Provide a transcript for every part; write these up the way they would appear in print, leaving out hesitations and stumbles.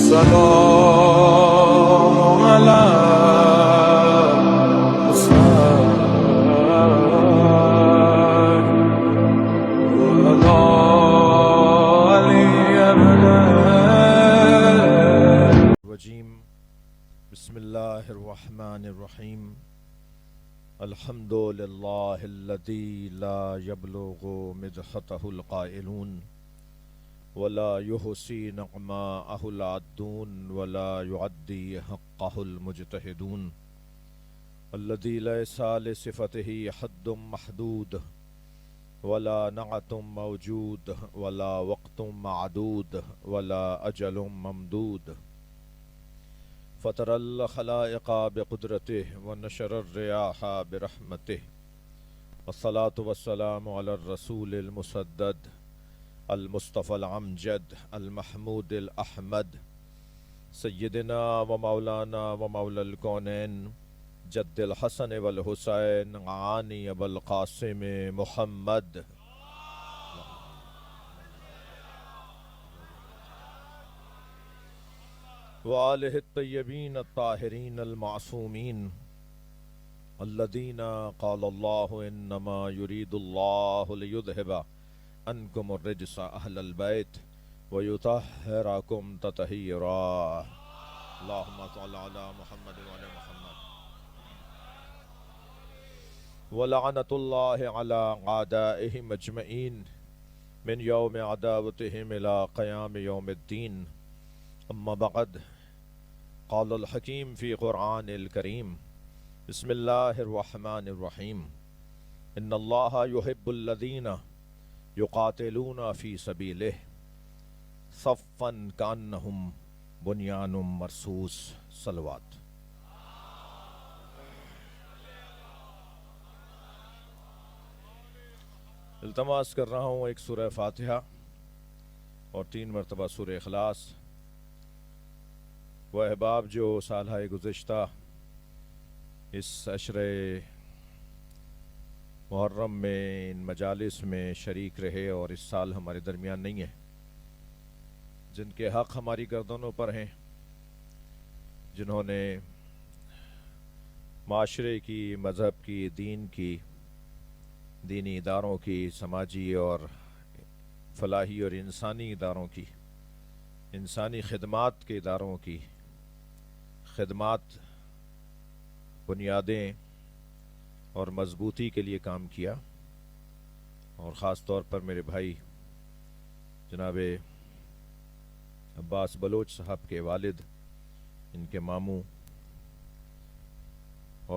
السلام على حسين وعلى علي بن الرجيم. بسم الله الرحمن الرحيم. الحمد لله الذي لا يبلغ مدحته القائلون ولا يحصي نعماءه العادون ولا يعدي حقه المجتهدون، الذي ليس لصفته حد محدود ولا نعت موجود ولا وقت معدود ولا أجل ممدود، فطر الخلائق بقدرته ونشر الرياح برحمته، والصلاة والسلام على الرسول المسدد المصطفى العمجد المحمود الأحمد سيدنا ومولانا ومولى الكونين جد الحسن والحسين عاني والقاسم محمد وآله الطيبين الطاهرين المعصومين الذين قال الله إنما يريد الله ليذهب عنكم الرجس أهل البيت ويطهركم تطهيرا. اللهم صل على محمد وعلى محمد. ولعنة الله على أعدائهم أجمعين من يوم عداوتهم إلى قيام يوم الدين. أما بعد، قال الحكيم في قرآن الكريم: بسم الله الرحمن الرحيم. إن الله يحب الذين يقاتلون في سبيله صفا كأنهم بنيان مرصوص. صلوات. التماس کر رہا ہوں ایک سورہ فاتحہ اور 3 مرتبہ سورہ اخلاص. وہ احباب جو سالہ گزشتہ اس عشر محرم میں ان مجالس میں شریک رہے اور اس سال ہمارے درمیان نہیں ہیں، جن کے حق ہماری گردنوں پر ہیں، جنہوں نے معاشرے کی، مذہب کی، دین کی، دینی اداروں کی، سماجی اور فلاحی اور انسانی اداروں کی، انسانی خدمات کے اداروں کی خدمات، بنیادیں اور مضبوطی کے لیے کام کیا. اور خاص طور پر میرے بھائی جناب عباس بلوچ صاحب کے والد، ان کے ماموں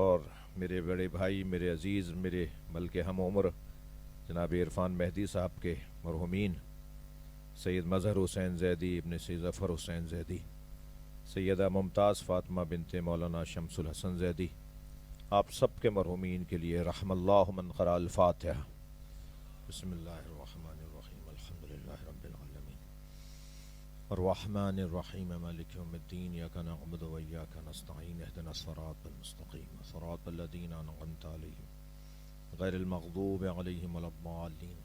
اور میرے بڑے بھائی، میرے عزیز، میرے بلکہ ہم عمر جناب عرفان مہدی صاحب کے مرحومین سید مظہر حسین زیدی ابن سید ظفر حسین زیدی، سیدہ ممتاز فاطمہ بنت مولانا شمس الحسن زیدی، آپ سب کے مرحومین کے لیے رحم اللہ من قرأ الفاتحہ. بسم اللہ الرحمن الرحیم. الحمد للہ رب العالمین الرحمن الرحیم مالک یوم الدین. ایاک نعبد و ایاک نستعین. اهدنا الصراط المستقیم صراط الذین انعمت علیہم غیر المغضوب علیہم ولا الضالین.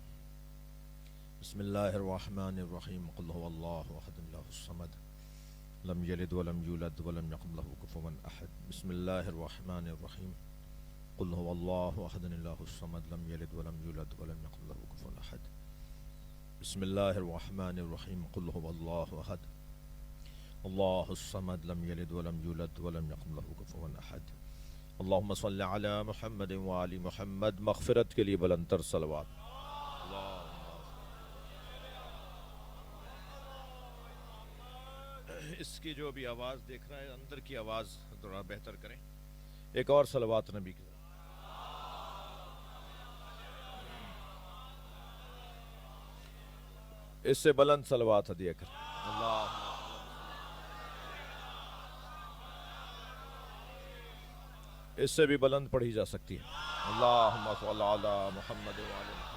بسم اللہ الرحمن الرحیم. قل هو اللہ احد اللہ الصمد لم یلد ولم یولد ولم یکن له کفوا احد. بسم اللہ الرحمن الرحیم. قل هو اللہ احد اللہ الصمد لم یلد ولم یولد ولم یکن له کفوا احد. بسم اللہ الرحمن الرحیم. قل هو اللہ احد اللہ الصمد لم یلد ولم یولد ولم یکن له کفوا احد. اللہم صل علی محمد وآل محمد. مغفرت کے لیے بلند تر صلوات. اس کی جو بھی آواز دیکھ رہا ہے، اندر کی آواز تھوڑا بہتر کریں. ایک اور صلوات نبی کی. اس سے بلند صلوات ہدیہ کر. اللہ اس سے بھی بلند پڑھی جا سکتی ہے. اللہم صل علی محمد وعلی محمد.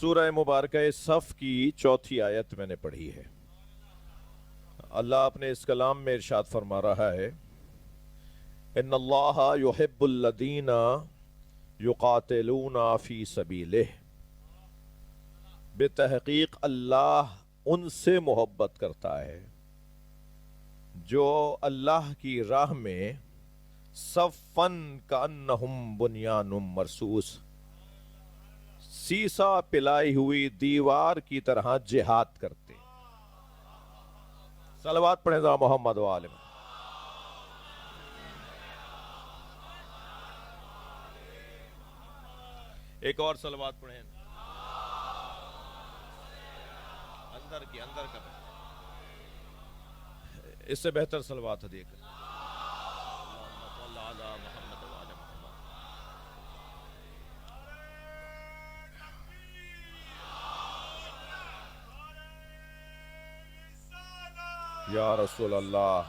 سورہ مبارکہ صف کی 4تھی آیت میں نے پڑھی ہے. اللہ اپنے اس کلام میں ارشاد فرما رہا ہے: ان اللہ یحب الذین یقاتلون فی سبیلہ. بے تحقیق اللہ ان سے محبت کرتا ہے جو اللہ کی راہ میں صفن کأنہم بنیان مرصوص، سیسا پلائی ہوئی دیوار کی طرح جہاد کرتے. صلوات پڑھیں ذرا محمد و آل محمد. ایک اور صلوات پڑھیں اندر کا اس سے بہتر صلوات دیکھ. یا رسول اللہ.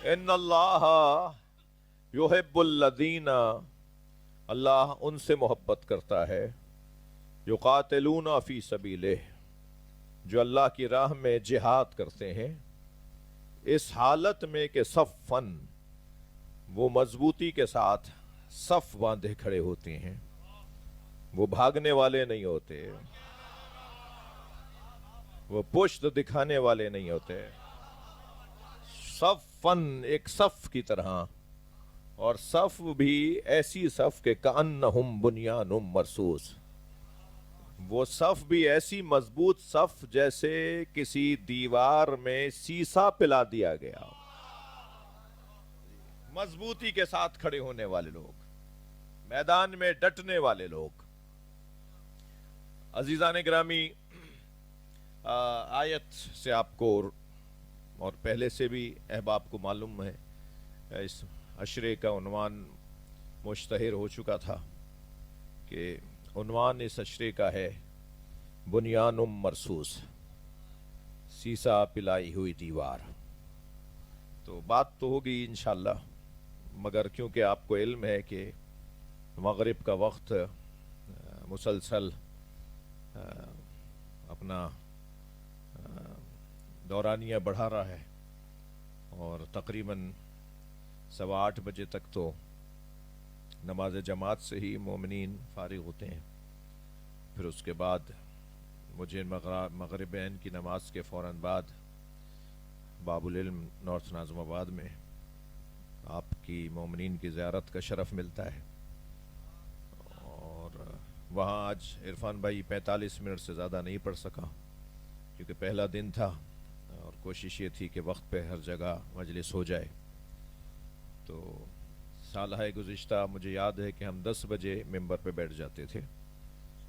ان اللہ یحب الذین، اللہ ان سے محبت کرتا ہے یقاتلون فی سبیلہ، جو اللہ کی راہ میں جہاد کرتے ہیں، اس حالت میں کہ صفن، وہ مضبوطی کے ساتھ صف باندھے کھڑے ہوتے ہیں، وہ بھاگنے والے نہیں ہوتے، وہ پشت دکھانے والے نہیں ہوتے. صفن، ایک صف کی طرح، اور صف بھی ایسی صف کہ کأنہم بنیان مرصوص، وہ صف بھی ایسی مضبوط صف جیسے کسی دیوار میں سیسا پلا دیا گیا. مضبوطی کے ساتھ کھڑے ہونے والے لوگ، میدان میں ڈٹنے والے لوگ. عزیزان گرامی، آیت سے آپ کو اور پہلے سے بھی احباب کو معلوم ہے، اس عشرے کا عنوان مشتہر ہو چکا تھا کہ عنوان اس عشرے کا ہے بنیان مرصوص، سیسا پلائی ہوئی دیوار. تو بات تو ہوگی انشاءاللہ، مگر کیونکہ آپ کو علم ہے کہ مغرب کا وقت مسلسل اپنا دورانیہ بڑھا رہا ہے، اور تقریباً 8:15 بجے تک تو نماز جماعت سے ہی مومنین فارغ ہوتے ہیں. پھر اس کے بعد مجھے مغربین کی نماز کے فوراً بعد باب العلم نارتھ ناظم آباد میں آپ کی مومنین کی زیارت کا شرف ملتا ہے، اور وہاں آج عرفان بھائی 45 منٹ سے زیادہ نہیں پڑھ سکا کیونکہ پہلا دن تھا، اور کوشش یہ تھی کہ وقت پہ ہر جگہ مجلس ہو جائے. تو سالہ گزشتہ مجھے یاد ہے کہ ہم 10 بجے ممبر پہ بیٹھ جاتے تھے،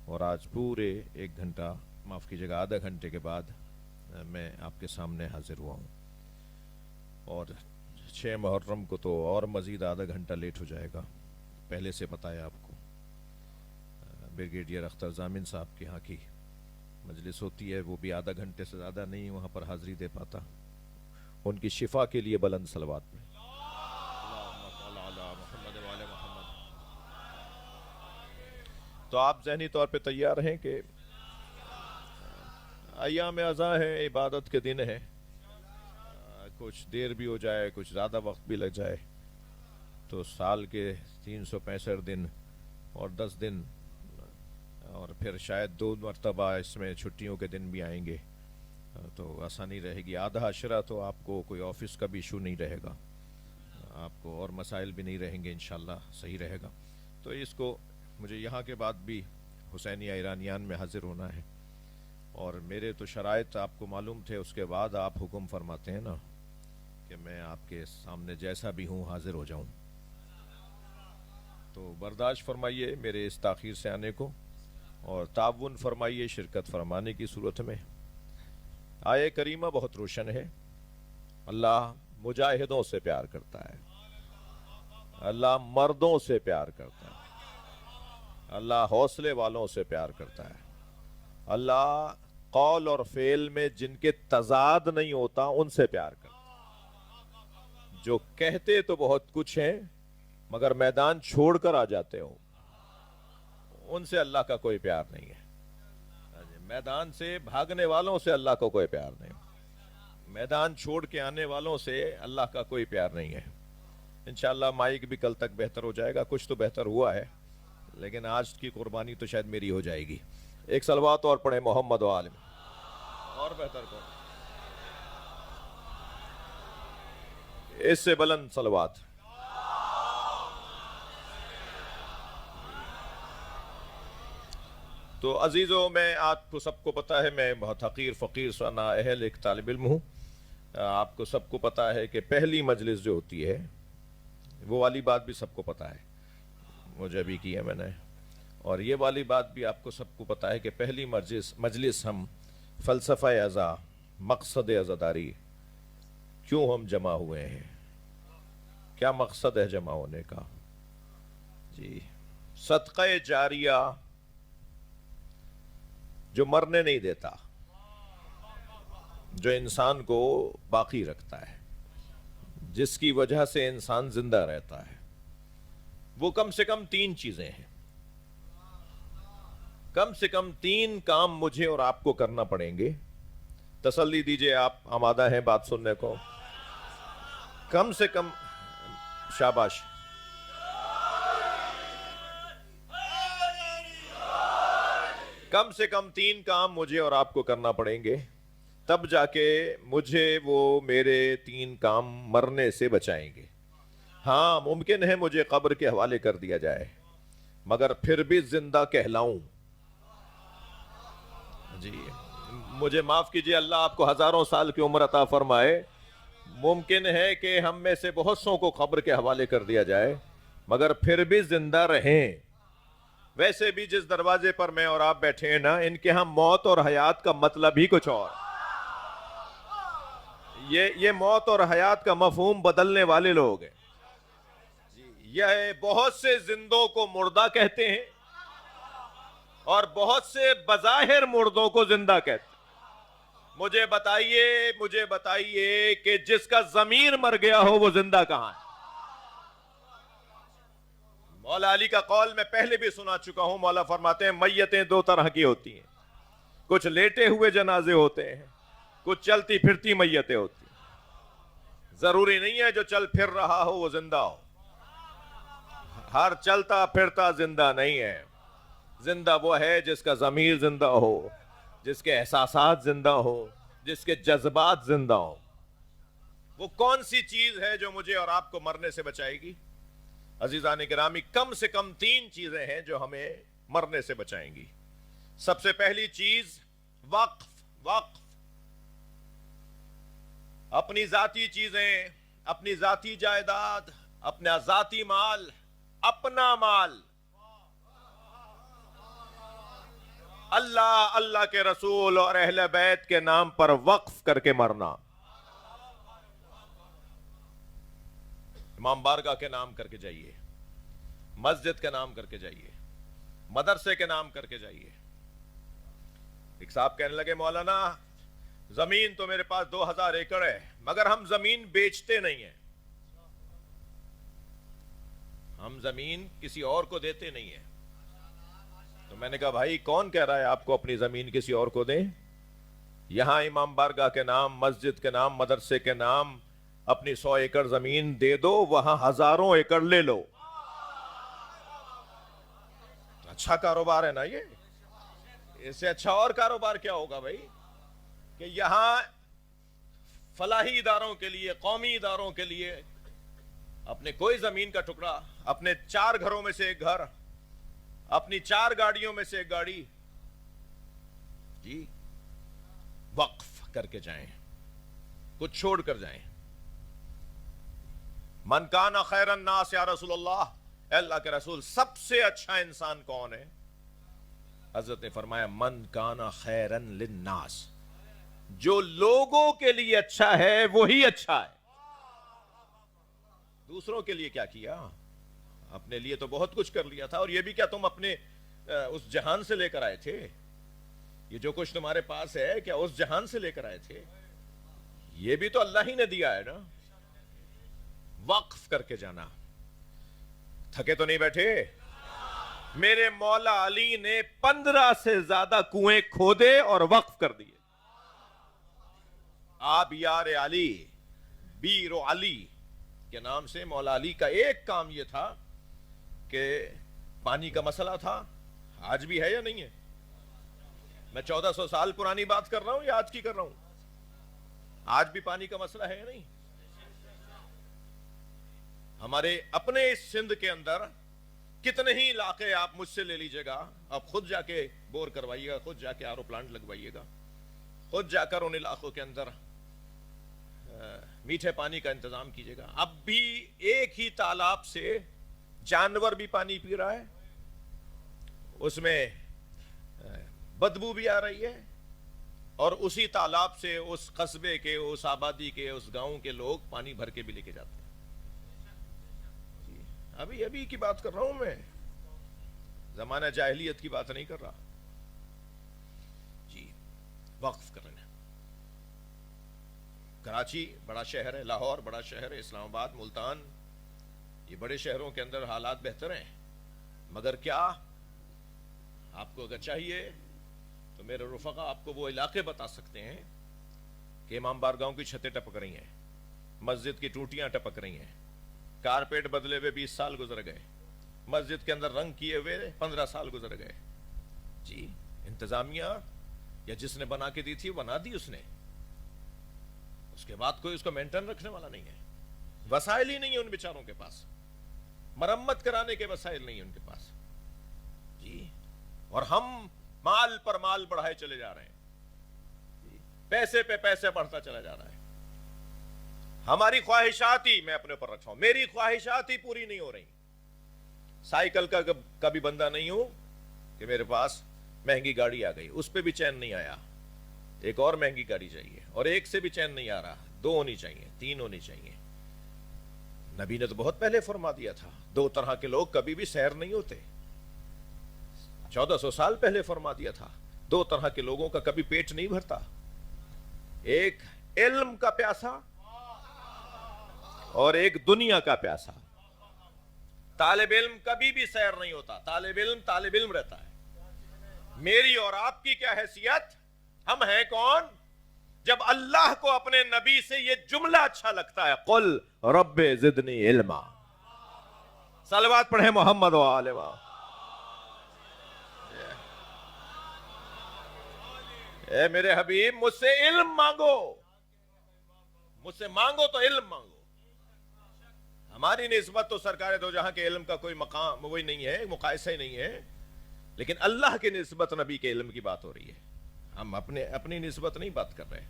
اور آج پورے 1 گھنٹہ، معاف کیجیے گا آدھا گھنٹے کے بعد میں آپ کے سامنے حاضر ہوا ہوں. اور 6 محرم کو تو اور مزید آدھا گھنٹہ لیٹ ہو جائے گا. پہلے سے بتایا آپ کو، بریگیڈیئر اختر ضامن صاحب کے ہاں کی مجلس ہوتی ہے، وہ بھی آدھا گھنٹے سے زیادہ نہیں وہاں پر حاضری دے پاتا. ان کی شفا کے لیے بلند صلوات پڑھیں. تو آپ ذہنی طور پہ تیار ہیں کہ ایام اذاں ہے، عبادت کے دن ہے، کچھ دیر بھی ہو جائے، کچھ زیادہ وقت بھی لگ جائے، تو سال کے 365 دن اور 10 دن، اور پھر شاید 2 مرتبہ اس میں چھٹیوں کے دن بھی آئیں گے، تو آسانی رہے گی. آدھا عشرہ تو آپ کو کوئی آفس کا بھی ایشو نہیں رہے گا، آپ کو اور مسائل بھی نہیں رہیں گے، انشاءاللہ صحیح رہے گا. تو اس کو مجھے یہاں کے بعد بھی حسینیہ ایرانیان میں حاضر ہونا ہے، اور میرے تو شرائط آپ کو معلوم تھے. اس کے بعد آپ حکم فرماتے ہیں نا کہ میں آپ کے سامنے جیسا بھی ہوں حاضر ہو جاؤں. تو برداشت فرمائیے میرے اس تاخیر سے آنے کو، اور تعاون فرمائیے شرکت فرمانے کی صورت میں. آیہ کریمہ بہت روشن ہے. اللہ مجاہدوں سے پیار کرتا ہے، اللہ مردوں سے پیار کرتا ہے، اللہ حوصلے والوں سے پیار کرتا ہے، اللہ قول اور فعل میں جن کے تضاد نہیں ہوتا ان سے پیار کرتا ہے. جو کہتے تو بہت کچھ ہیں مگر میدان چھوڑ کر آ جاتے ہو، ان سے اللہ کا کوئی پیار نہیں ہے. میدان سے بھاگنے والوں سے اللہ کو کوئی پیار نہیں، میدان چھوڑ کے آنے والوں سے اللہ کا کوئی پیار نہیں ہے. انشاءاللہ مائک بھی کل تک بہتر ہو جائے گا، کچھ تو بہتر ہوا ہے، لیکن آج کی قربانی تو شاید میری ہو جائے گی۔ ایک صلوات اور پڑھیں محمد و عالم، اور بہتر کو اس سے بلند صلوات۔ تو عزیزوں، میں آپ کو سب کو پتا ہے میں بہت حقیر فقیر سا نااہل ایک طالب علم ہوں۔ آپ کو سب کو پتا ہے کہ پہلی مجلس جو ہوتی ہے وہ والی بات بھی سب کو پتا ہے، مجھے بھی کی ہے میں نے، اور یہ والی بات بھی آپ کو سب کو پتا ہے کہ پہلی مجلس ہم فلسفہ ازا، مقصد عزاداری، کیوں ہم جمع ہوئے ہیں، کیا مقصد ہے جمع ہونے کا؟ جی، صدقہ جاریہ جو مرنے نہیں دیتا، جو انسان کو باقی رکھتا ہے، جس کی وجہ سے انسان زندہ رہتا ہے، وہ کم سے کم 3 چیزیں ہیں۔ کم سے کم 3 کام مجھے اور آپ کو کرنا پڑیں گے۔ تسلی دیجئے، آپ آمادہ ہیں بات سننے کو؟ کم سے کم، شاباش، کم سے کم 3 کام مجھے اور آپ کو کرنا پڑیں گے، تب جا کے مجھے وہ میرے 3 کام مرنے سے بچائیں گے۔ ہاں، ممکن ہے مجھے قبر کے حوالے کر دیا جائے، مگر پھر بھی زندہ کہلاؤں۔ جی، مجھے معاف کیجئے، اللہ آپ کو ہزاروں سال کی عمر عطا فرمائے۔ ممکن ہے کہ ہم میں سے بہت سوں کو قبر کے حوالے کر دیا جائے، مگر پھر بھی زندہ رہیں۔ ویسے بھی جس دروازے پر میں اور آپ بیٹھے ہیں نا، ان کے ہاں موت اور حیات کا مطلب ہی کچھ اور۔ یہ موت اور حیات کا مفہوم بدلنے والے لوگ ہیں۔ یہ بہت سے زندوں کو مردہ کہتے ہیں اور بہت سے بظاہر مردوں کو زندہ کہتے ہیں۔ مجھے بتائیے کہ جس کا ضمیر مر گیا ہو وہ زندہ کہاں ہے؟ مولا علی کا قول میں پہلے بھی سنا چکا ہوں، مولا فرماتے ہیں میتیں 2 طرح کی ہوتی ہیں، کچھ لیٹے ہوئے جنازے ہوتے ہیں، کچھ چلتی پھرتی میتیں ہوتی ہیں۔ ضروری نہیں ہے جو چل پھر رہا ہو وہ زندہ ہو، ہر چلتا پھرتا زندہ نہیں ہے۔ زندہ وہ ہے جس کا ضمیر زندہ ہو، جس کے احساسات زندہ ہو، جس کے جذبات زندہ ہو۔ وہ کون سی چیز ہے جو مجھے اور آپ کو مرنے سے بچائے گی؟ عزیزان گرامی، کم سے کم 3 چیزیں ہیں جو ہمیں مرنے سے بچائیں گی۔ سب سے پہلی چیز وقف۔ اپنی ذاتی چیزیں، اپنی ذاتی جائیداد، اپنا ذاتی مال، اپنا مال اللہ کے رسول اور اہل بیت کے نام پر وقف کر کے مرنا۔ امام بارگاہ کے نام کر کے جائیے، مسجد کے نام کر کے جائیے، مدرسے کے نام کر کے جائیے۔ ایک صاحب کہنے لگے، مولانا زمین تو میرے پاس 2000 ایکڑ ہے، مگر ہم زمین بیچتے نہیں ہیں، ہم زمین کسی اور کو دیتے نہیں ہیں۔ تو میں نے کہا، بھائی کون کہہ رہا ہے آپ کو اپنی زمین کسی اور کو دیں؟ یہاں امام بارگاہ کے نام، مسجد کے نام، مدرسے کے نام اپنی 100 ایکڑ زمین دے دو، وہاں ہزاروں ایکڑ لے لو۔ اچھا کاروبار ہے نا یہ؟ اس سے اچھا اور کاروبار کیا ہوگا بھائی؟ کہ یہاں فلاحی اداروں کے لیے، قومی اداروں کے لیے اپنے کوئی زمین کا ٹکڑا، اپنے 4 گھروں میں سے 1 گھر، اپنی 4 گاڑیوں میں سے 1 گاڑی، جی وقف کر کے جائیں، کچھ چھوڑ کر جائیں۔ من کان خیر الناس یا رسول اللہ، اے اللہ کے رسول سب سے اچھا انسان کون ہے؟ حضرت نے فرمایا، من کان خیرا للناس، جو لوگوں کے لیے اچھا ہے وہی اچھا ہے۔ دوسروں کے لیے کیا کیا؟ اپنے لیے تو بہت کچھ کر لیا تھا، اور یہ بھی کیا تم اپنے اس جہان سے لے کر آئے تھے؟ یہ جو کچھ تمہارے پاس ہے کیا اس جہان سے لے کر آئے تھے؟ یہ بھی تو اللہ ہی نے دیا ہے نا۔ وقف کر کے جانا۔ تھکے تو نہیں بیٹھے؟ میرے مولا علی نے 15 سے زیادہ کنویں کھودے اور وقف کر دیے۔ آپ یار علی، بیر علی، کے نام سے مولا علی کا ایک کام یہ تھا کہ پانی کا مسئلہ تھا. آج بھی ہے یا نہیں ہے؟ میں 1400 سال پرانی بات کر رہا ہوں یا آج کی کر رہا ہوں؟ آج بھی پانی کا مسئلہ ہے یا نہیں؟ ہمارے اپنے اس سندھ کے اندر کتنے ہی علاقے آپ مجھ سے لے لیجئے گا, آپ خود جا کے بور کروائیے گا, خود جا کے آر او پلانٹ لگوائیے گا, خود جا کر ان علاقوں کے اندر میٹھے پانی کا انتظام کیجئے گا. اب بھی ایک ہی تالاب سے جانور بھی پانی پی رہا ہے, اس میں بدبو بھی آ رہی ہے, اور اسی تالاب سے اس قصبے کے, اس آبادی کے, اس گاؤں کے لوگ پانی بھر کے بھی لے کے جاتے ہیں. ابھی کی بات کر رہا ہوں میں, زمانہ جاہلیت کی بات نہیں کر رہا. جی وقف کرنا. کراچی بڑا شہر ہے, لاہور بڑا شہر ہے, اسلام آباد, ملتان, یہ بڑے شہروں کے اندر حالات بہتر ہیں, مگر کیا آپ کو اگر چاہیے تو میرے رفقا آپ کو وہ علاقے بتا سکتے ہیں کہ امام بارگاہوں کی چھتیں ٹپک رہی ہیں, مسجد کی ٹوٹیاں ٹپک رہی ہیں, کارپیٹ بدلے ہوئے 20 سال گزر گئے, مسجد کے اندر رنگ کیے ہوئے 15 سال گزر گئے. جی انتظامیہ یا جس نے بنا کے دی تھی بنا دی اس نے, اس کے بعد کوئی اس کو مینٹین رکھنے والا نہیں ہے. وسائل ہی نہیں ہے ان بیچاروں کے پاس, مرمت کرانے کے وسائل نہیں ہیں ان کے پاس. جی اور ہم مال پر مال بڑھائے چلے جا رہے ہیں, پیسے پہ پیسے بڑھتا چلا جا رہا ہے. ہماری خواہشات ہی, میں اپنے اوپر رکھا ہوں, میری خواہشات ہی پوری نہیں ہو رہی. سائیکل کا کبھی بندہ نہیں ہوں کہ میرے پاس مہنگی گاڑی آ گئی, اس پہ بھی چین نہیں آیا, ایک اور مہنگی گاڑی چاہیے, اور ایک سے بھی چین نہیں آ رہا, 2 ہونی چاہیے, 3 ہونی چاہیے. نبی نے تو بہت پہلے فرما دیا تھا 2 طرح کے لوگ کبھی بھی سیر نہیں ہوتے. 1400 سال پہلے فرما دیا تھا 2 طرح کے لوگوں کا کبھی پیٹ نہیں بھرتا, ایک علم کا پیاسا اور ایک دنیا کا پیاسا. طالب علم کبھی بھی سیر نہیں ہوتا, طالب علم رہتا ہے. میری اور آپ کی کیا حیثیت, ہم ہیں کون؟ جب اللہ کو اپنے نبی سے یہ جملہ اچھا لگتا ہے, قل رب زدنی علما. صلوات پڑھیں محمد و آل و. اے میرے حبیب, مجھ سے علم مانگو, مجھ سے مانگو تو علم مانگو. ہماری نسبت تو سرکار دو جہاں کے علم کا کوئی مقام وہی نہیں ہے, مقایسہ ہی نہیں ہے, لیکن اللہ کی نسبت نبی کے علم کی بات ہو رہی ہے. ہم اپنی نسبت نہیں بات کر رہے.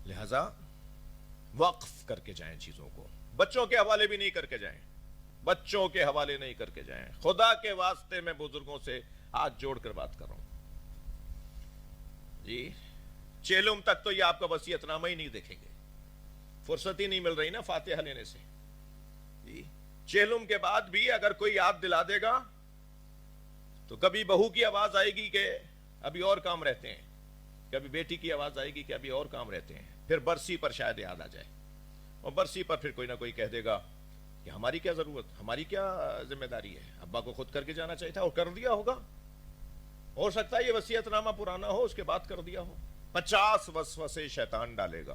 لہذا وقف کر کے جائیں چیزوں کو, بچوں کے حوالے بھی نہیں کر کے جائیں, بچوں کے حوالے نہیں کر کے جائیں. خدا کے واسطے میں بزرگوں سے ہاتھ جوڑ کر بات کر رہا ہوں. جی چیلم تک تو یہ آپ کا وصیت نامہ ہی نہیں دیکھیں گے, فرصت ہی نہیں مل رہی نا فاتحہ لینے سے. جی چیلم کے بعد بھی اگر کوئی یاد دلا دے گا تو کبھی بہو کی آواز آئے گی کہ ابھی اور کام رہتے ہیں, کبھی بیٹی کی آواز آئے گی کہ ابھی اور کام رہتے ہیں, پھر برسی پر شاید یاد آ جائے, اور برسی پر پھر کوئی نہ کوئی کہہ دے گا کہ ہماری کیا ضرورت, ہماری کیا ذمہ داری ہے, ابا کو خود کر کے جانا چاہیے تھا اور کر دیا ہوگا. ہو سکتا ہے یہ وصیت نامہ پرانا ہو, اس کے بعد کر دیا ہو. 50 وسوسے شیطان ڈالے گا,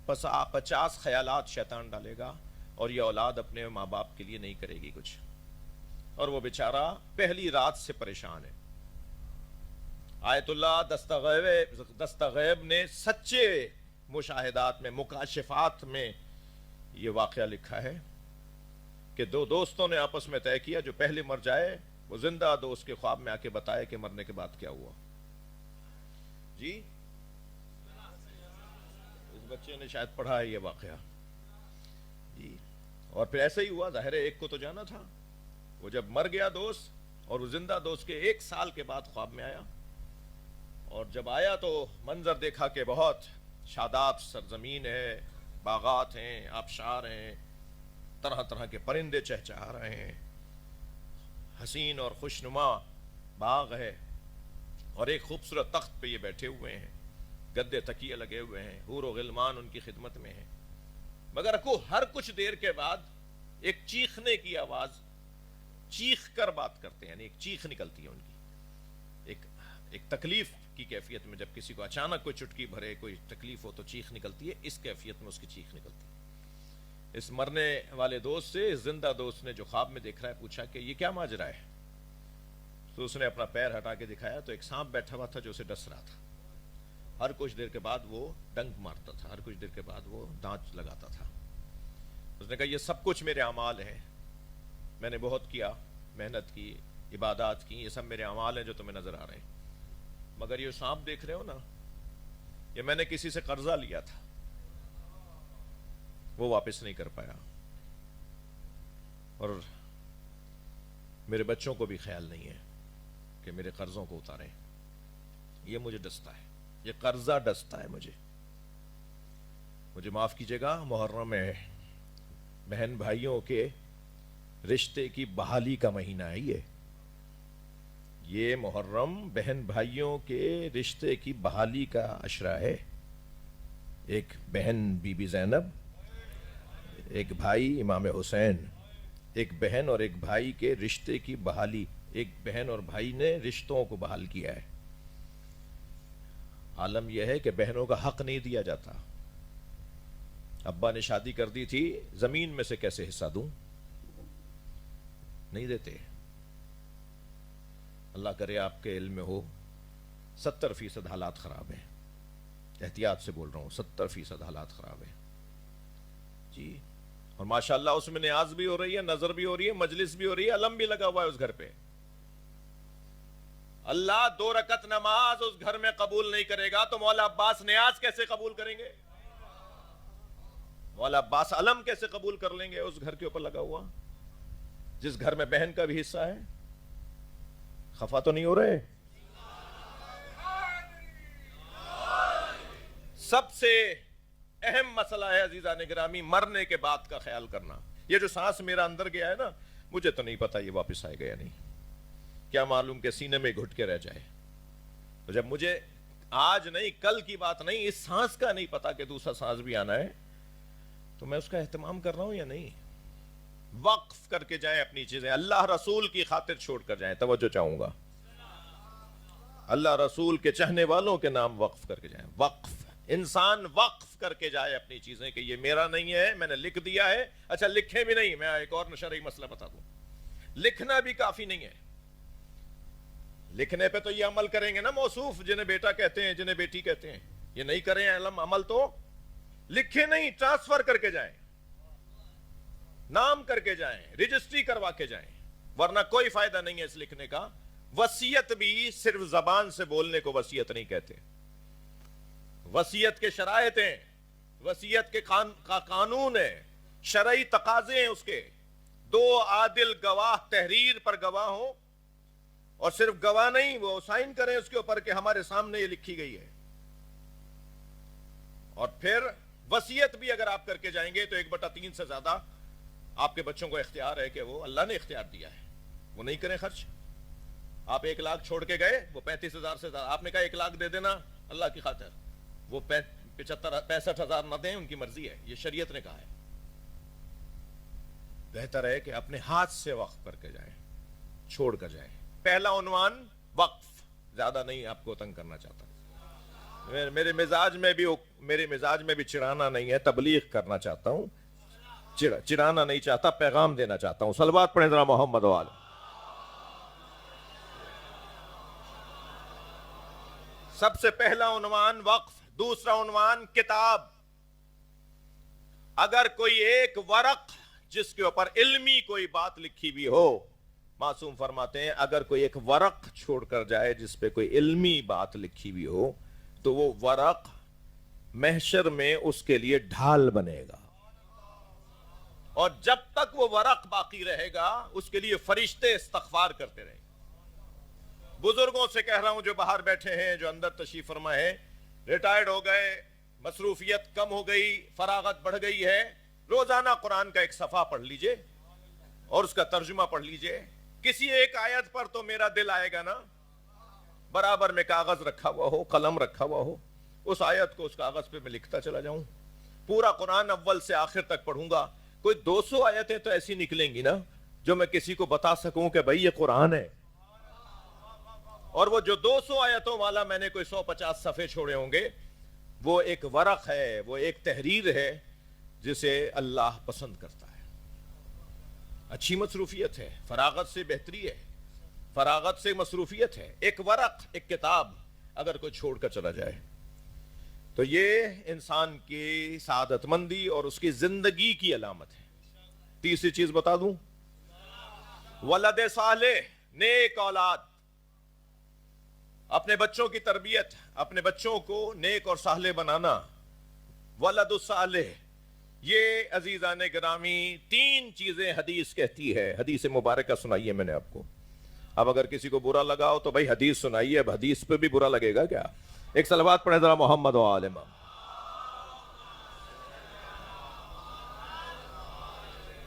50 خیالات شیطان ڈالے گا, اور یہ اولاد اپنے ماں باپ کے لیے نہیں کرے گی کچھ, اور وہ بیچارہ پہلی رات سے پریشان ہے. آیت اللہ دستغیب نے سچے مشاہدات میں, مکاشفات میں یہ واقعہ لکھا ہے کہ 2 دوستوں نے آپس میں طے کیا, جو پہلے مر جائے وہ زندہ دوست کے خواب میں آ کے بتائے کہ مرنے کے بعد کیا ہوا. جی اس بچے نے شاید پڑھا ہے یہ واقعہ. جی اور پھر ایسا ہی ہوا, ظاہر ہے ایک کو تو جانا تھا. وہ جب مر گیا دوست, اور وہ زندہ دوست کے 1 سال کے بعد خواب میں آیا, اور جب آیا تو منظر دیکھا کہ بہت شاداب سرزمین ہے, باغات ہیں, آبشار ہیں, طرح طرح کے پرندے چہچہا رہے ہیں, حسین اور خوشنما باغ ہے, اور ایک خوبصورت تخت پہ یہ بیٹھے ہوئے ہیں, گدے تکیے لگے ہوئے ہیں, حور و غلمان ان کی خدمت میں ہیں. مگر ہر کچھ دیر کے بعد ایک چیخنے کی آواز, چیخ کر بات کرتے ہیں, یعنی ایک چیخ نکلتی ہے ان کی, ایک تکلیف کی کیفیت میں. جب کسی کو اچانک کوئی چٹکی بھرے, کوئی تکلیف ہو تو چیخ نکلتی ہے, اس کیفیت میں اس کی چیخ نکلتی ہے. اس مرنے والے دوست سے اس زندہ دوست نے جو خواب میں دیکھ رہا ہے پوچھا کہ یہ کیا ماجرا ہے؟ تو اس نے اپنا پیر ہٹا کے دکھایا تو ایک سانپ بیٹھا ہوا تھا جو اسے ڈس رہا تھا. ہر کچھ دیر کے بعد وہ ڈنک مارتا تھا, ہر کچھ دیر کے بعد وہ دانت لگاتا تھا. اس نے کہا یہ سب کچھ میرے اعمال ہیں, میں نے بہت کیا, محنت کی, عبادات کی, یہ سب میرے اعمال ہیں جو تمہیں نظر آ رہے ہیں, مگر یہ سانپ دیکھ رہے ہو نا, یہ میں نے کسی سے قرضہ لیا تھا, وہ واپس نہیں کر پایا, اور میرے بچوں کو بھی خیال نہیں ہے کہ میرے قرضوں کو اتاریں, یہ مجھے ڈستا ہے, یہ قرضہ ڈستا ہے مجھے معاف کیجیے گا. محرم ہے, بہن بھائیوں کے رشتے کی بحالی کا مہینہ ہے. یہ محرم بہن بھائیوں کے رشتے کی بحالی کا عشرہ ہے. ایک بہن بی بی زینب, ایک بھائی امام حسین, ایک بہن اور ایک بھائی کے رشتے کی بحالی, ایک بہن اور بھائی نے رشتوں کو بحال کیا ہے. عالم یہ ہے کہ بہنوں کا حق نہیں دیا جاتا. ابا نے شادی کر دی تھی, زمین میں سے کیسے حصہ دوں؟ نہیں دیتے. اللہ کرے آپ کے علم میں ہو 70% حالات خراب ہیں, احتیاط سے بول رہا ہوں, 70% حالات خراب ہیں جی. اور ماشاءاللہ اس میں نیاز بھی ہو رہی ہے, نظر بھی ہو رہی ہے, مجلس بھی ہو رہی ہے, علم بھی لگا ہوا ہے اس گھر پہ. اللہ 2 رکعت نماز اس گھر میں قبول نہیں کرے گا تو مولا عباس نیاز کیسے قبول کریں گے؟ مولا عباس علم کیسے قبول کر لیں گے اس گھر کے اوپر لگا ہوا, جس گھر میں بہن کا بھی حصہ ہے؟ خفا تو نہیں ہو رہے؟ سب سے اہم مسئلہ ہے عزیزان گرامی مرنے کے بعد کا خیال کرنا. یہ جو سانس میرا اندر گیا ہے نا, مجھے تو نہیں پتا یہ واپس آئے گا یا نہیں, کیا معلوم کہ سینے میں گھٹ کے رہ جائے. تو جب مجھے آج نہیں کل کی بات نہیں, اس سانس کا نہیں پتا کہ دوسرا سانس بھی آنا ہے, تو میں اس کا اہتمام کر رہا ہوں یا نہیں؟ وقف کر کے جائیں اپنی چیزیں, اللہ رسول کی خاطر چھوڑ کر جائیں. توجہ چاہوں گا, اللہ رسول کے چاہنے والوں کے نام وقف کر کے جائیں. وقف, انسان وقف کر کے جائے اپنی چیزیں کہ یہ میرا نہیں ہے, میں نے لکھ دیا ہے. اچھا لکھے بھی نہیں, میں ایک اور شرعی مسئلہ بتا دوں, لکھنا بھی کافی نہیں ہے. لکھنے پہ تو یہ عمل کریں گے نا موصوف, جنہیں بیٹا کہتے ہیں, جنہیں بیٹی کہتے ہیں, یہ نہیں کریں علم عمل, تو لکھے نہیں, ٹرانسفر کر کے جائیں, نام کر کے جائیں, رجسٹری کروا کے جائیں, ورنہ کوئی فائدہ نہیں ہے اس لکھنے کا. وصیت بھی صرف زبان سے بولنے کو وصیت نہیں کہتے. وصیت کے شرائط ہیں, وصیت کے قانون ہے, شرعی تقاضے ہیں اس کے. 2 عادل گواہ تحریر پر گواہ ہوں, اور صرف گواہ نہیں, وہ سائن کریں اس کے اوپر کہ ہمارے سامنے یہ لکھی گئی ہے. اور پھر وصیت بھی اگر آپ کر کے جائیں گے تو 1/3 سے زیادہ آپ کے بچوں کو اختیار ہے کہ وہ اللہ نے اختیار دیا ہے, وہ نہیں کریں خرچ. آپ 1 لاکھ چھوڑ کے گئے, وہ 35,000 سے زیادہ, آپ نے کہا 1 لاکھ دے دینا اللہ کی خاطر, وہ 65,000 نہ دیں, ان کی مرضی ہے, یہ شریعت نے کہا ہے. بہتر ہے کہ اپنے ہاتھ سے وقف کر کے جائیں, چھوڑ کر جائیں. پہلا عنوان وقف, زیادہ نہیں آپ کو تنگ کرنا چاہتا. میرے مزاج میں بھی چڑھانا نہیں ہے, تبلیغ کرنا چاہتا ہوں, چڑھانا نہیں چاہتا, پیغام دینا چاہتا ہوں. صلوات پڑھیں ذرا محمد وآل. سب سے پہلا عنوان وقف. دوسرا عنوان کتاب. اگر کوئی ایک ورق جس کے اوپر علمی کوئی بات لکھی بھی ہو, معصوم فرماتے ہیں اگر کوئی ایک ورق چھوڑ کر جائے جس پہ کوئی علمی بات لکھی بھی ہو, تو وہ ورق محشر میں اس کے لیے ڈھال بنے گا, اور جب تک وہ ورق باقی رہے گا اس کے لیے فرشتے استغفار کرتے رہیں گے. بزرگوں سے کہہ رہا ہوں جو باہر بیٹھے ہیں, جو اندر تشریف فرما ہے, ریٹائرڈ ہو گئے, مصروفیت کم ہو گئی, فراغت بڑھ گئی ہے, روزانہ قرآن کا ایک صفحہ پڑھ لیجئے اور اس کا ترجمہ پڑھ لیجئے. کسی ایک آیت پر تو میرا دل آئے گا نا, برابر میں کاغذ رکھا ہوا ہو, قلم رکھا ہوا ہو, اس آیت کو اس کاغذ پہ میں لکھتا چلا جاؤں. پورا قرآن اول سے آخر تک پڑھوں گا. کوئی 200 آیتیں تو ایسی نکلیں گی نا جو میں کسی کو بتا سکوں کہ بھائی یہ قرآن ہے. اور وہ جو 200 آیتوں والا میں نے کوئی 150 صفحے چھوڑے ہوں گے, وہ ایک ورق ہے, وہ ایک تحریر ہے جسے اللہ پسند کرتا ہے. اچھی مصروفیت ہے, فراغت سے بہتری ہے, فراغت سے مصروفیت ہے. ایک ورق, ایک کتاب اگر کوئی چھوڑ کر چلا جائے تو یہ انسان کی سعادت مندی اور اس کی زندگی کی علامت ہے. تیسری چیز بتا دوں, ولد صالح, نیک اولاد. اپنے بچوں کی تربیت, اپنے بچوں کو نیک اور صالح بنانا. ولد الصالح, یہ عزیزان گرامی تین چیزیں حدیث کہتی ہے. حدیث مبارکہ سنائیے میں نے آپ کو. اب اگر کسی کو برا لگا ہو تو بھائی حدیث سنائیے. اب حدیث پہ بھی برا لگے گا کیا؟ ایک صلوات پڑھیں ذرا محمد و آل محمد.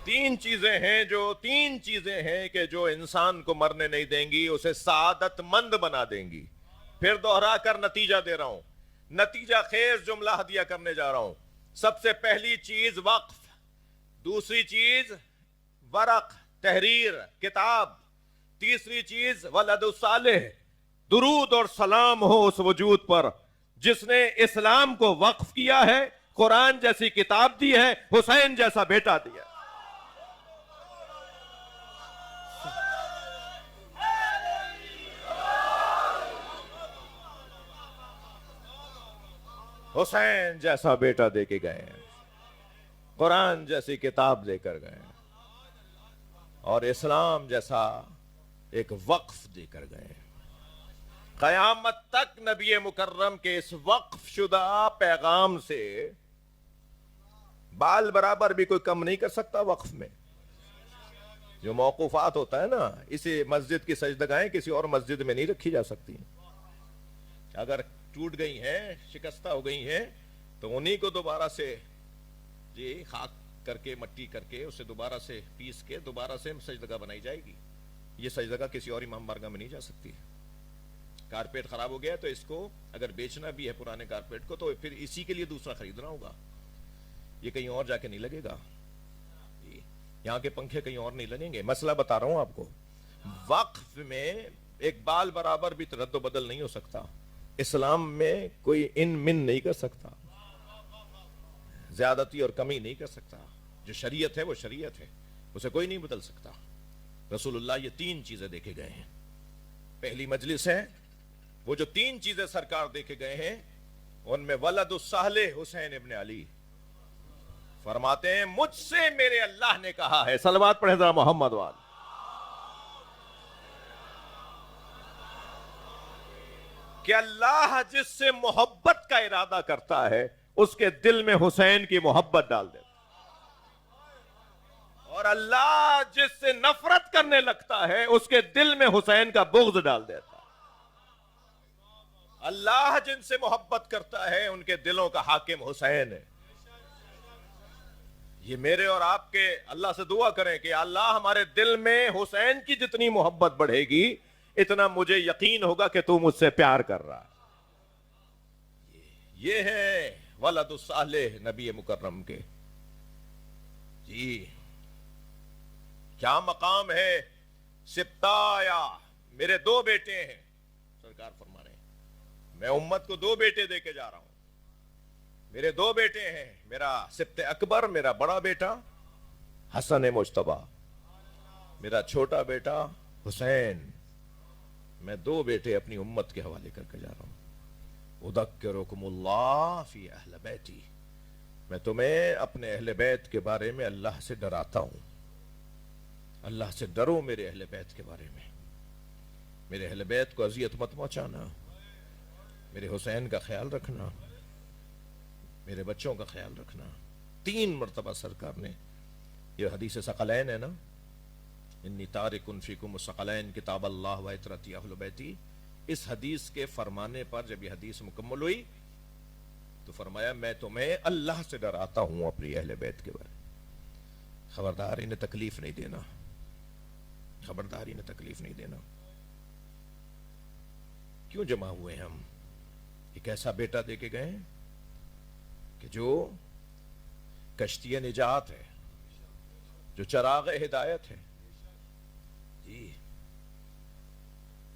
تین چیزیں ہیں کہ جو انسان کو مرنے نہیں دیں گی, اسے سعادت مند بنا دیں گی. پھر دوہرا کر نتیجہ دے رہا ہوں, نتیجہ خیز جملہ ہدیہ کرنے جا رہا ہوں. سب سے پہلی چیز وقف, دوسری چیز ورق, تحریر, کتاب, تیسری چیز ولد الصالح, درود اور سلام ہو اس وجود پر جس نے اسلام کو وقف کیا ہے, قرآن جیسی کتاب دی ہے, حسین جیسا بیٹا دیا. حسین جیسا بیٹا دے کے گئے ہیں, قرآن جیسی کتاب دے کر گئے ہیں, اور اسلام جیسا ایک وقف دے کر گئے ہیں. قیامت تک نبی مکرم کے اس وقف شدہ پیغام سے بال برابر بھی کوئی کم نہیں کر سکتا. وقف میں جو موقوفات ہوتا ہے نا, اسی مسجد کی سجدگاہیں کسی اور مسجد میں نہیں رکھی جا سکتی. اگر ٹوٹ گئی ہیں, شکستہ ہو گئی ہیں, تو انہی کو دوبارہ سے خاک کر کے, مٹی کر کے, اسے دوبارہ سے پیس کے دوبارہ سے سجدگاہ بنائی جائے گی. یہ سجدگاہ کسی اور امام بارگاہ میں نہیں جا سکتی. کارپیٹ خراب ہو گیا تو اس کو اگر بیچنا بھی ہے پرانے کارپیٹ کو, تو پھر اسی کے لیے دوسرا خریدنا ہوگا. یہ کہیں اور جا کے نہیں لگے گا. یہاں کے پنکھے کہیں اور نہیں لگیں گے. مسئلہ بتا رہا ہوں آپ کو. وقف میں ایک بال برابر بھی رد و بدل نہیں ہو سکتا. اسلام میں کوئی ان من نہیں کر سکتا, زیادتی اور کمی نہیں کر سکتا. جو شریعت ہے وہ شریعت ہے, اسے کوئی نہیں بدل سکتا. رسول اللہ یہ تین چیزیں دیکھے گئے ہیں. پہلی مجلس ہے, وہ جو تین چیزیں سرکار دیکھے گئے ہیں ان میں ولد الصالح حسین ابن علی. فرماتے ہیں مجھ سے میرے اللہ نے کہا ہے, صلوات پڑھیں ذرا محمد وال, کہ اللہ جس سے محبت کا ارادہ کرتا ہے اس کے دل میں حسین کی محبت ڈال دیتا, اور اللہ جس سے نفرت کرنے لگتا ہے اس کے دل میں حسین کا بغض ڈال دیتا. اللہ جن سے محبت کرتا ہے ان کے دلوں کا حاکم حسین ہے. یہ میرے اور آپ کے اللہ سے دعا کریں کہ اللہ ہمارے دل میں حسین کی جتنی محبت بڑھے گی اتنا مجھے یقین ہوگا کہ تو مجھ سے پیار کر رہا. یہ ہے ولد الصالح نبی مکرم کے. جی کیا مقام ہے. سبتایا, میرے دو بیٹے ہیں. سرکار فرما رہے ہیں میں امت کو دو بیٹے دے کے جا رہا ہوں. میرے دو بیٹے ہیں, میرا سبت اکبر میرا بڑا بیٹا حسن مجتبی, میرا چھوٹا بیٹا حسین. میں دو بیٹے اپنی امت کے حوالے کر کے جا رہا ہوں. اذکرکم اللہ فی اہل بیتی, میں تمہیں اپنے اہل بیت کے بارے میں اللہ سے ڈراتا ہوں. اللہ سے ڈرو میرے اہل بیت کے بارے میں. میرے اہل بیت کو اذیت مت پہنچانا, میرے حسین کا خیال رکھنا, میرے بچوں کا خیال رکھنا. تین مرتبہ سرکار نے, یہ حدیث ثقلین ہے نا, انی تارک فیکم الثقلین کتاب اللہ و عترتی اہل بیتی, اس حدیث کے فرمانے پر جب یہ حدیث مکمل ہوئی تو فرمایا میں تمہیں اللہ سے ڈراتا ہوں اپنی اہل بیت کے بارے. خبردار انہیں تکلیف نہیں دینا, خبردار انہیں تکلیف نہیں دینا. کیوں جمع ہوئے ہم؟ ایک ایسا بیٹا دے کے گئے کہ جو کشتی نجات ہے, جو چراغ ہدایت ہے. جی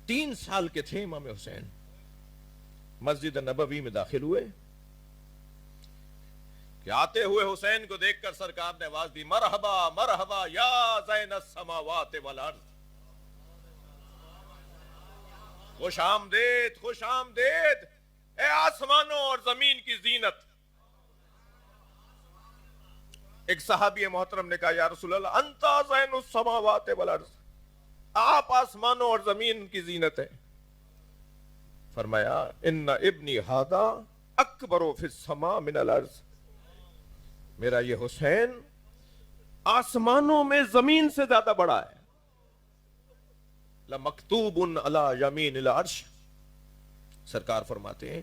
3 سال کے تھے امام حسین, مسجد نبوی میں داخل ہوئے, کہ آتے ہوئے حسین کو دیکھ کر سرکار نے آواز دی، مرحبا مرحبا یا زین السماوات والارض، خوش آمدید خوش آمدید اے آسمانوں اور زمین کی زینت۔ ایک صحابی محترم نے کہا یا رسول اللہ انتا زین السماوات والارض، آپ آسمانوں اور زمین کی زینت ہیں۔ فرمایا ان ابنی ھذا اکبر فی السماء من الارض، میرا یہ حسین آسمانوں میں زمین سے زیادہ بڑا ہے۔ لَمَكْتُوبٌ عَلَى يَمِينِ الْعَرْشِ، سرکار فرماتے ہیں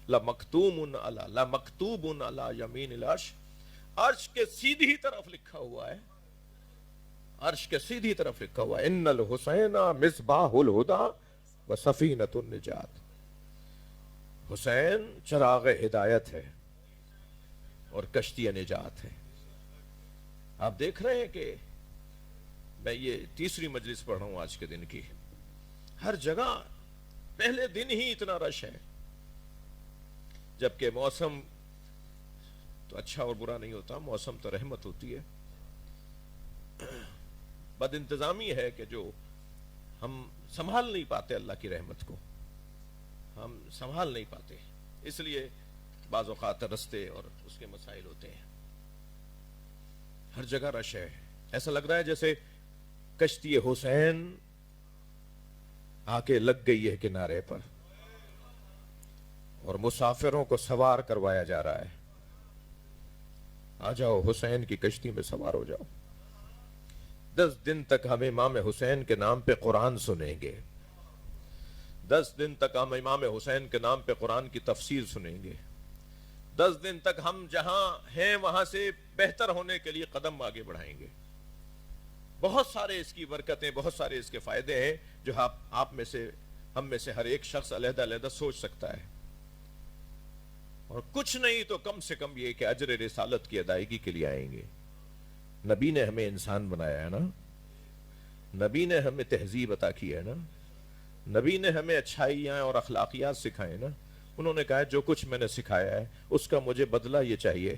لَمَكْتُوبٌ عَلَى يَمِينِ الْعَرْشِ، عرش کے سیدھی طرف لکھا ہوا ہے، عرش کے سیدھی طرف لکھا ہوا ہے ان الحسین مصباح الہدی وسفینۃ النجات، حسین چراغ ہدایت ہے اور کشتی نجات ہے۔ آپ دیکھ رہے ہیں کہ میں یہ تیسری مجلس پڑھ رہا ہوں آج کے دن کی، ہر جگہ پہلے دن ہی اتنا رش ہے، جبکہ موسم تو اچھا اور برا نہیں ہوتا، موسم تو رحمت ہوتی ہے، بد انتظامی ہے کہ جو ہم سنبھال نہیں پاتے اللہ کی رحمت کو، ہم سنبھال نہیں پاتے، اس لیے بعض اوقات رستے اور اس کے مسائل ہوتے ہیں۔ ہر جگہ رش ہے، ایسا لگ رہا ہے جیسے کشتی حسین آ کے لگ گئی ہے کنارے پر اور مسافروں کو سوار کروایا جا رہا ہے، آ جاؤ حسین کی کشتی میں سوار ہو جاؤ۔ 10 دن تک ہم امام حسین کے نام پہ قرآن سنیں گے، 10 دن تک ہم امام حسین کے نام پہ قرآن کی تفسیر سنیں گے، 10 دن تک ہم جہاں ہیں وہاں سے بہتر ہونے کے لیے قدم آگے بڑھائیں گے۔ بہت سارے اس کی برکتیں، بہت سارے اس کے فائدے ہیں جو آپ میں سے، ہم میں سے ہر ایک شخص علیحدہ علیحدہ سوچ سکتا ہے، اور کچھ نہیں تو کم سے کم یہ کہ اجر رسالت کی ادائیگی کے لیے آئیں گے۔ نبی نے ہمیں انسان بنایا ہے نا، نبی نے ہمیں تہذیب عطا کی ہے نا، نبی نے ہمیں اچھائیاں اور اخلاقیات سکھائے نا، انہوں نے کہا جو کچھ میں نے سکھایا ہے اس کا مجھے بدلہ یہ چاہیے،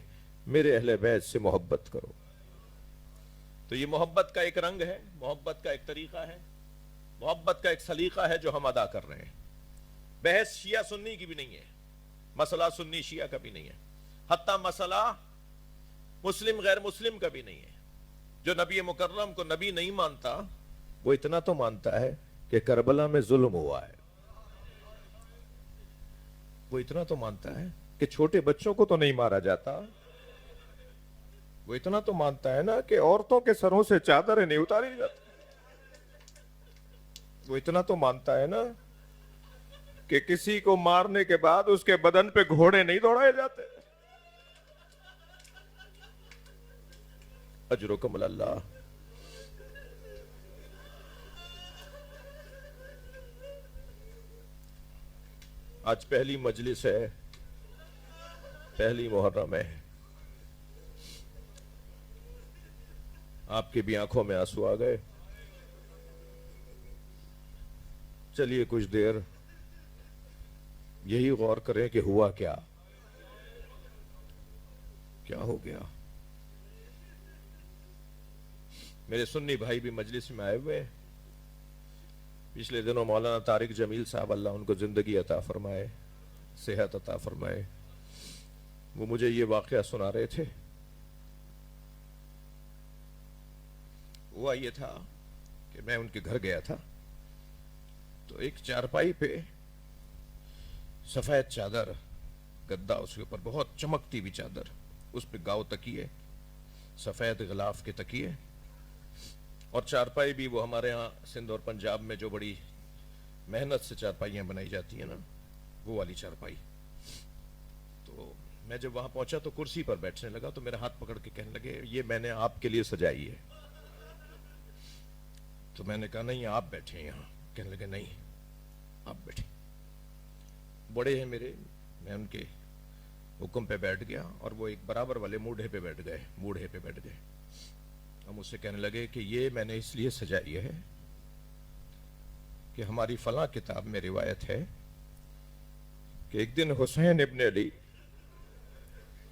میرے اہل بیت سے محبت کرو۔ تو یہ محبت کا ایک رنگ ہے، محبت کا ایک طریقہ ہے، محبت کا ایک سلیقہ ہے جو ہم ادا کر رہے ہیں۔ بحث شیعہ سنی کی بھی نہیں ہے، مسئلہ سنی شیعہ کا بھی نہیں ہے، حتیٰ مسئلہ مسلم غیر مسلم کا بھی نہیں ہے۔ جو نبی مکرم کو نبی نہیں مانتا وہ اتنا تو مانتا ہے کہ کربلا میں ظلم ہوا ہے، وہ اتنا تو مانتا ہے کہ چھوٹے بچوں کو تو نہیں مارا جاتا، وہ اتنا تو مانتا ہے نا کہ عورتوں کے سروں سے چادریں نہیں اتاری جاتی، وہ اتنا تو مانتا ہے نا کہ کسی کو مارنے کے بعد اس کے بدن پہ گھوڑے نہیں دوڑائے جاتے۔ اجرکم اللہ۔ آج پہلی مجلس ہے، پہلی محرم ہے، آپ کی بھی آنکھوں میں آنسو آ گئے۔ چلیے کچھ دیر یہی غور کریں کہ ہوا کیا ہو گیا۔ میرے سنی بھائی بھی مجلس میں آئے ہوئے، پچھلے دنوں مولانا طارق جمیل صاحب اللہ ان کو زندگی عطا فرمائے، صحت عطا فرمائے، وہ مجھے یہ واقعہ سنا رہے تھے۔ ہوا یہ تھا کہ میں ان کے گھر گیا تھا تو ایک چارپائی پہ سفید چادر گدا، اس کے اوپر بہت چمکتی ہوئی چادر، اس پہ گاؤ تکیے، سفید غلاف کے تکیے، اور چارپائی بھی وہ ہمارے ہاں سندھ اور پنجاب میں جو بڑی محنت سے چارپائیاں بنائی جاتی ہیں نا، وہ والی چارپائی۔ تو میں جب وہاں پہنچا تو کرسی پر بیٹھنے لگا تو میرا ہاتھ پکڑ کے کہنے لگے یہ میں نے آپ کے لیے سجائی ہے۔ تو میں نے کہا نہیں آپ بیٹھے یہاں، کہنے لگے نہیں آپ بیٹھے، بڑے ہیں میرے، میں ان کے حکم پہ بیٹھ گیا اور وہ ایک برابر والے موڑھے پہ بیٹھ گئے۔ ہم اس سے کہنے لگے کہ یہ میں نے اس لیے سجائی ہے کہ ہماری فلاں کتاب میں روایت ہے کہ ایک دن حسین ابن علی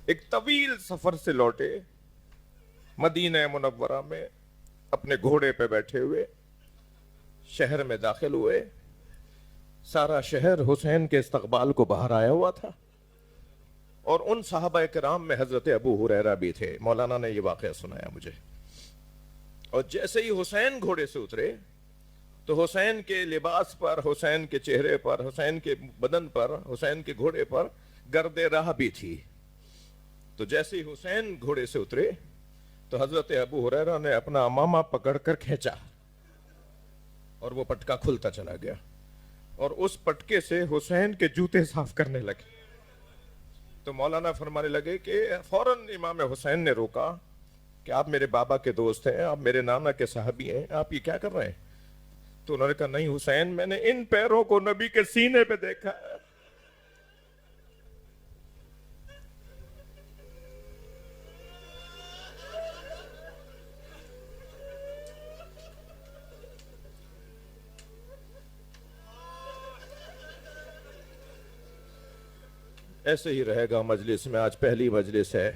ایک طویل سفر سے لوٹے، مدینہ منورہ میں اپنے گھوڑے پہ بیٹھے ہوئے شہر میں داخل ہوئے. سارا شہر حسین کے استقبال کو باہر آیا ہوا تھا، اور ان صحابہ کرام میں حضرت ابو ہریرہ بھی تھے. مولانا نے یہ واقعہ سنایا مجھے. اور جیسے ہی حسین گھوڑے سے اترے تو حسین کے لباس پر، حسین کے چہرے پر، حسین کے بدن پر، حسین کے گھوڑے پر گرد راہ بھی تھی. تو جیسے ہی حسین گھوڑے سے اترے تو حضرت ابو ہریرہ نے اپنا امامہ پکڑ کر کھینچا، اور وہ پٹکا کھلتا چلا گیا، اور اس پٹکے سے حسین کے جوتے صاف کرنے لگے. تو مولانا فرمانے لگے کہ فوراً امام حسین نے روکا کہ آپ میرے بابا کے دوست ہیں، آپ میرے نانا کے صحابی ہیں، آپ یہ کیا کر رہے ہیں؟ تو انہوں نے کہا نہیں حسین، میں نے ان پیروں کو نبی کے سینے پہ دیکھا ہے. ایسے ہی رہے گا مجلس میں. آج پہلی مجلس ہے.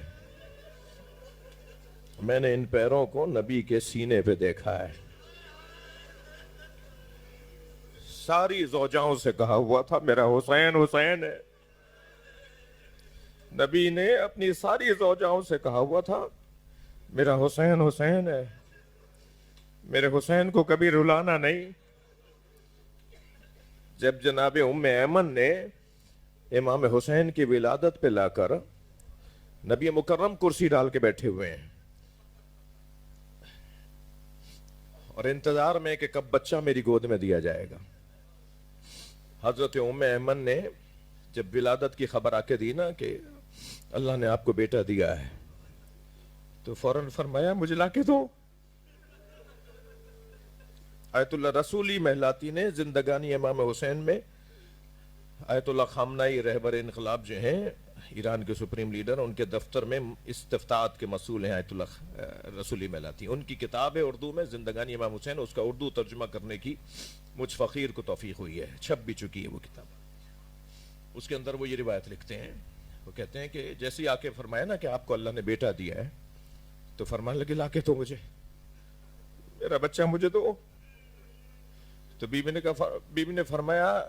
میں نے ان پیروں کو نبی کے سینے پہ دیکھا ہے. ساری زوجاؤں سے کہا ہوا تھا میرا حسین حسین ہے. نبی نے اپنی ساری زوجاؤں سے کہا ہوا تھا میرا حسین حسین ہے. میرے حسین کو کبھی رلانا نہیں. جب جناب ام ایمن نے امام حسین کی ولادت پہ لا کر، نبی مکرم کرسی ڈال کے بیٹھے ہوئے ہیں اور انتظار میں کہ کب بچہ میری گود میں دیا جائے گا. حضرت ام ایمن نے جب ولادت کی خبر آ کے دی نا کہ اللہ نے آپ کو بیٹا دیا ہے، تو فوراً فرمایا مجھے لا کے دو. آیت اللہ رسولی محلاتی نے زندگانی امام حسین میں، آیت اللہ خامنائی رہبر انقلاب جو ہیں ایران کے سپریم لیڈر، ان کے دفتر میں استفتاءات کے مسئول ہیں آیت اللہ رسولی محلاتی. ان کی کتاب ہے اردو میں زندگانی امام حسین، اس کا اردو ترجمہ کرنے کی مجھ فقیر کو توفیق ہوئی ہے، چھپ بھی چکی ہے وہ کتاب. اس کے اندر وہ یہ روایت لکھتے ہیں، وہ کہتے ہیں کہ جیسے ہی آ کے فرمایا نا کہ آپ کو اللہ نے بیٹا دیا ہے، تو فرمانے لگے لا کے دو مجھے، میرا بچہ مجھے دو. تو بیوی نے فرمایا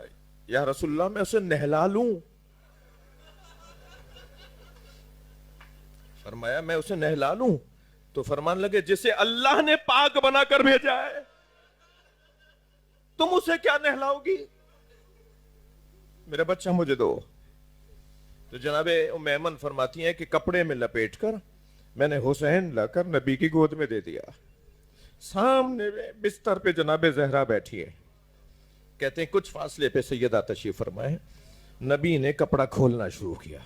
یا رسول اللہ میں اسے نہلا لوں. فرمایا میں اسے نہلا لوں. تو فرمان لگے جسے اللہ نے پاک بنا کر بھیجا ہے تم اسے کیا نہلاؤ گی، میرا بچہ مجھے دو. تو جناب ام ایمن فرماتی ہیں کہ کپڑے میں لپیٹ کر میں نے حسین لا کر نبی کی گود میں دے دیا. سامنے بستر پہ جناب زہرا بیٹھی ہے. کہتے ہیں کچھ فاصلے پہ سیدہ تشریف فرمائے، نبی نے کپڑا کھولنا شروع کیا.